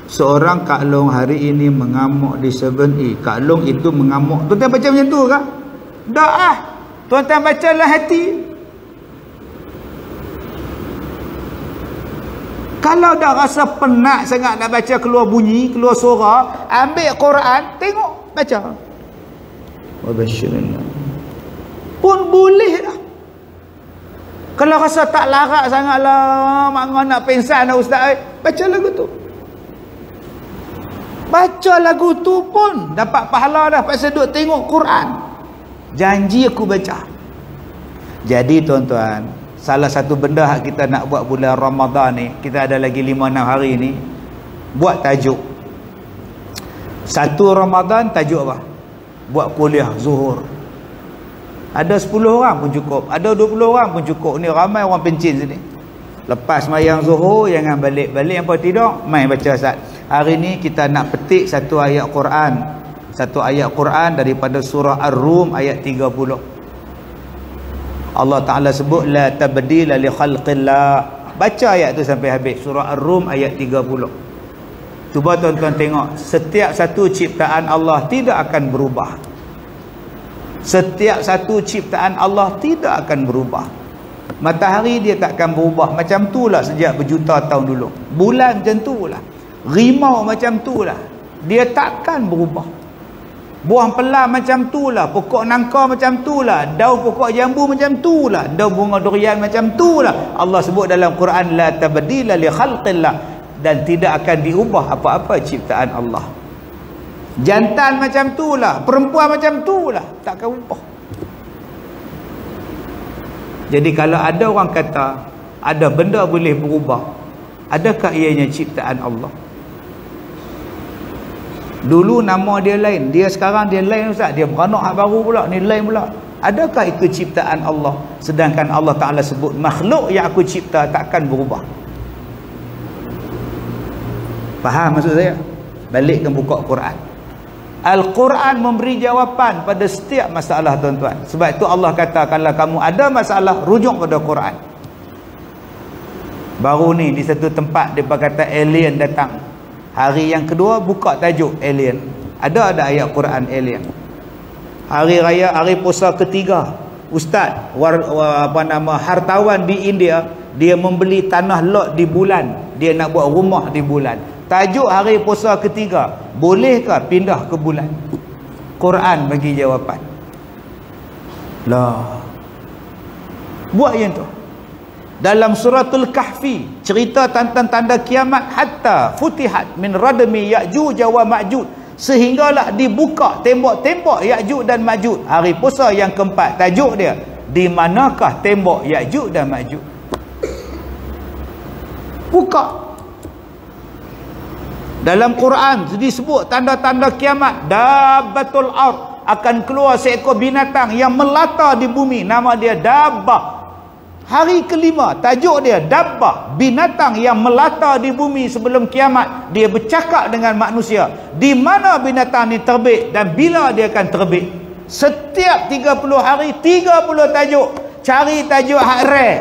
Speaker 2: Seorang Kak Long hari ini mengamuk di 7E. Kak Long itu mengamuk. Tuan-tuan baca macam tu ke? Tak ah. Tuan-tuan bacalah hati. Kalau dah rasa penat sangat nak baca keluar bunyi, keluar suara, ambil Quran, tengok, baca. Wa basyirna. Pun boleh dah. Kalau rasa tak larat sangatlah, mak nak pengsan dah Ustaz, baca lagu tu. Baca lagu tu pun dapat pahala dah pasal duk tengok Quran. Janji aku baca. Jadi tuan-tuan, salah satu benda yang kita nak buat bulan Ramadan ni, kita ada lagi 5-6 hari ni, buat tajuk. Satu Ramadan tajuk apa? Buat kuliah zuhur. Ada 10 orang pun cukup, ada 20 orang pun cukup. Ni ramai orang pencin sini. Lepas mayang zuhur, jangan balik-balik apa tidak, main baca Ustaz. Hari ni kita nak petik satu ayat Quran. Satu ayat Quran daripada surah Ar-Rum ayat 30. Allah Ta'ala sebut la tabdila li khalqillah. Baca ayat tu sampai habis, surah Ar-Rum ayat 30. Cuba tuan-tuan tengok, setiap satu ciptaan Allah tidak akan berubah. Setiap satu ciptaan Allah tidak akan berubah. Matahari dia tak akan berubah. Macam itulah sejak berjuta tahun dulu. Bulan macam itulah. Rimau macam itulah. Dia takkan berubah. Buah pelam macam itulah. Pokok nangka macam itulah. Daun pokok jambu macam itulah. Daun bunga durian macam itulah. Allah sebut dalam Quran la tabdila li khalqillah, dan tidak akan diubah apa-apa ciptaan Allah. Jantan macam itulah, perempuan macam itulah, tak akan ubah. Jadi kalau ada orang kata ada benda boleh berubah, adakah ianya ciptaan Allah? Dulu nama dia lain, dia sekarang dia lain Ustaz, dia beranak hak baru pula, ni lain pula. Adakah itu ciptaan Allah? Sedangkan Allah Ta'ala sebut makhluk yang aku cipta takkan berubah. Faham maksud saya? Balikkan buka Quran. Al-Quran memberi jawapan pada setiap masalah tuan-tuan. Sebab itu Allah kata kalau kamu ada masalah, rujuk pada Quran. Baru ni di satu tempat dia kata alien datang. Hari yang kedua buka tajuk alien. Ada ayat Quran alien. Hari raya, hari puasa ketiga, ustaz hartawan di India, dia membeli tanah lot di bulan, dia nak buat rumah di bulan. Tajuk hari puasa ketiga, bolehkah pindah ke bulan? Quran bagi jawapan. Lah, buat yang tu. Dalam suratul Kahfi cerita tentang tanda kiamat, hatta futihat min radmi Ya'juj wa Ma'juj, sehinggalah dibuka tembok-tembok Ya'juj dan Ma'juj. Hari puasa yang keempat, tajuk dia di manakah tembok Ya'juj dan Ma'juj? Buka. Dalam Quran disebut tanda-tanda kiamat, dabbatul ard, akan keluar seekor binatang yang melata di bumi, nama dia dabbah. Hari kelima, tajuk dia dabbah, binatang yang melata di bumi sebelum kiamat. Dia bercakap dengan manusia, di mana binatang ni terbit dan bila dia akan terbit. Setiap 30 hari 30 tajuk. Cari tajuk hak rare,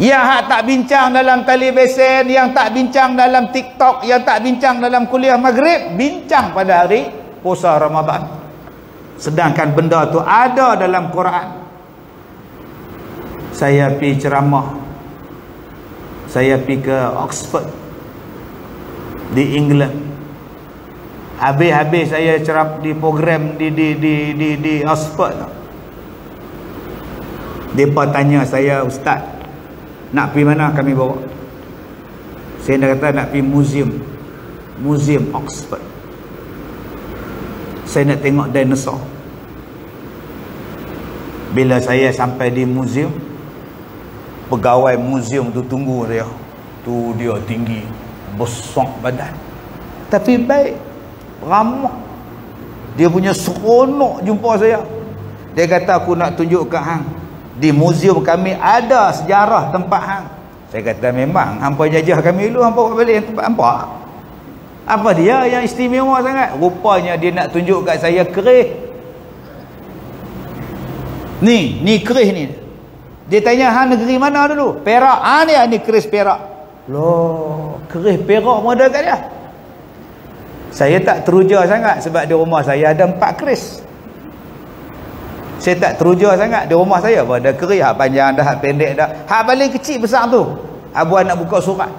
Speaker 2: yang hak tak bincang dalam televisen, yang tak bincang dalam TikTok, yang tak bincang dalam kuliah maghrib, bincang pada hari puasa Ramadan. Sedangkan benda tu ada dalam Quran. Saya pergi ceramah, saya pergi ke Oxford di England. Habis-habis saya ceramah di program di Oxford. Mereka tanya saya, ustaz, nak pergi mana? Kami bawa. Saya dah kata nak pergi museum Oxford. Saya nak tengok dinosaur. Bila saya sampai di museum, pegawai museum tu tunggu dia. Tu dia tinggi, besar badan, tapi baik, ramah. Dia punya seronok jumpa saya. Dia kata, aku nak tunjuk kat hang, di museum kami ada sejarah tempat hang. Saya kata, memang hampa jajah kami dulu, hampa buat balik tempat hampa. Apa dia yang istimewa sangat? Rupanya dia nak tunjuk kat saya kerih. Ni kerih ni. Dia tanya, hang negeri mana dulu? Perak. Ni keris Perak. Loh, keris Perak pun ada kat dia. Saya tak teruja sangat sebab di rumah saya ada 4 keris. Saya tak teruja sangat, di rumah saya pun ada keris, hak panjang dah, hak pendek dah. Hak paling kecil besar tu, abuan nak buka surat.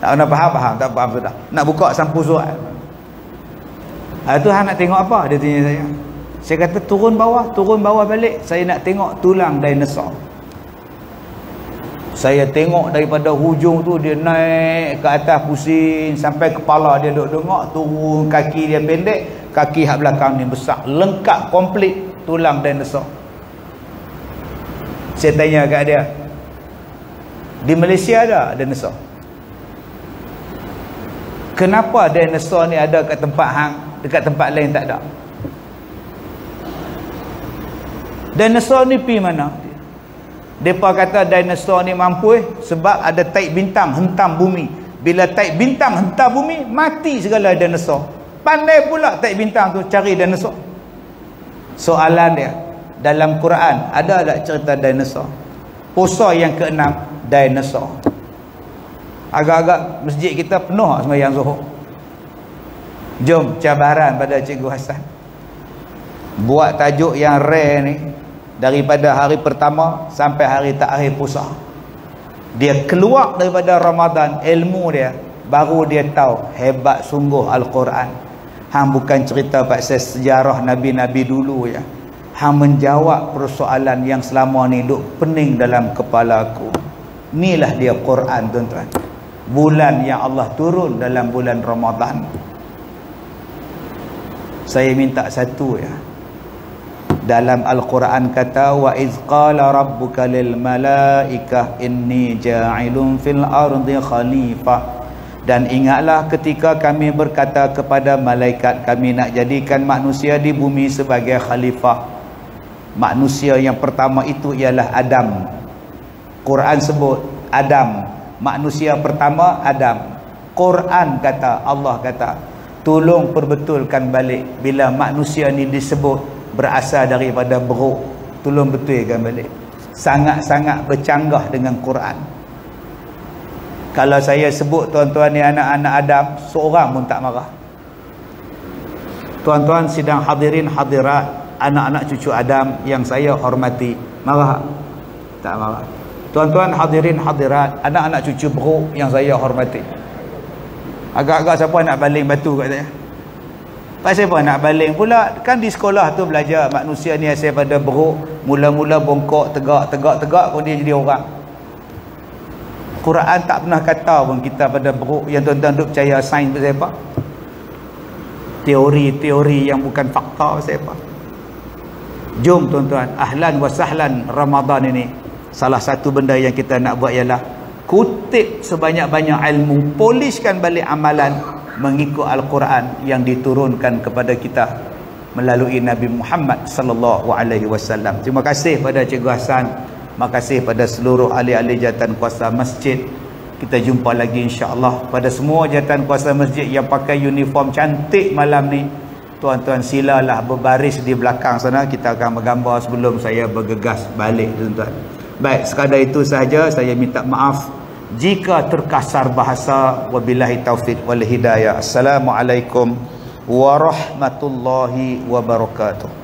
Speaker 2: Tak nak faham, tak faham sudah. Nak buka sampul surat. Tu hang nak tengok apa? Dia tanya saya. Saya kata turun bawah balik. Saya nak tengok tulang dinosaur. Saya tengok daripada hujung tu, dia naik ke atas pusing sampai kepala dia duduk dengok, turun kaki dia pendek, kaki hak belakang ni besar, lengkap komplit tulang dinosaur. Saya tanya kat dia, di Malaysia ada dinosaur? Kenapa dinosaur ni ada kat tempat hang, dekat tempat lain tak ada? Dinosaur ni pergi mana? Mereka kata dinosaur ni mampu sebab ada taik bintang hentam bumi. Bila taik bintang hentam bumi, mati segala dinosaur. Pandai pula taik bintang tu cari dinosaur. Soalan dia, dalam Quran ada tak cerita dinosaur? Puasa yang ke-6, dinosaur. Agak-agak masjid kita penuh sembahyang Zuhur. Jom cabaran pada Cikgu Hassan. Buat tajuk yang rare ni, daripada hari pertama sampai hari terakhir puasa. Dia keluar daripada Ramadan, ilmu dia baru dia tahu hebat sungguh Al-Quran. Hang bukan cerita pasal sejarah Nabi-Nabi dulu ya. Hang menjawab persoalan yang selama ni duk pening dalam kepala aku. Inilah dia Quran, tuan-tuan. Bulan yang Allah turun dalam bulan Ramadan. Saya minta satu ya. Dalam Al-Quran kata, wa iz qala rabbuka lil malaikah inni ja'ilun fil ardi khalifah. Dan ingatlah ketika kami berkata kepada malaikat, kami nak jadikan manusia di bumi sebagai khalifah. Manusia yang pertama itu ialah Adam. Quran sebut Adam, manusia pertama Adam. Quran kata, Allah kata, tolong perbetulkan balik bila manusia ni disebut berasal daripada beruk. Tolong betulkan balik. Sangat-sangat bercanggah dengan Quran. Kalau saya sebut tuan-tuan ni anak-anak Adam, seorang pun tak marah. Tuan-tuan sidang hadirin hadirat, anak-anak cucu Adam yang saya hormati, marah? Tak marah. Tuan-tuan hadirin hadirat, anak-anak cucu beruk yang saya hormati, agak-agak siapa nak baling batu kat saya? Pasal apa nak baling pula? Kan di sekolah tu belajar manusia ni asal pada beruk, mula-mula bongkok, tegak, pun dia jadi orang. Quran tak pernah kata pun kita pada beruk. Yang tuan-tuan duk percaya sains pasal apa? Teori-teori yang bukan fakta pasal apa? Jom tuan-tuan, ahlan wa sahlan Ramadan ini. Salah satu benda yang kita nak buat ialah kutip sebanyak-banyak ilmu, poliskan balik amalan mengikut Al-Quran yang diturunkan kepada kita melalui Nabi Muhammad sallallahu alaihi wasallam. Terima kasih pada Cikgu Hassan, terima kasih pada seluruh ahli-ahli jawatan kuasa masjid. Kita jumpa lagi insya-Allah. Pada semua jawatan kuasa masjid yang pakai uniform cantik malam ni, tuan-tuan silalah berbaris di belakang sana, kita akan bergambar sebelum saya bergegas balik, tuan-tuan. Baik, sekadar itu sahaja. Saya minta maaf jika terkasar bahasa. Wabillahi taufiq wal hidayah. Assalamualaikum warahmatullahi wabarakatuh.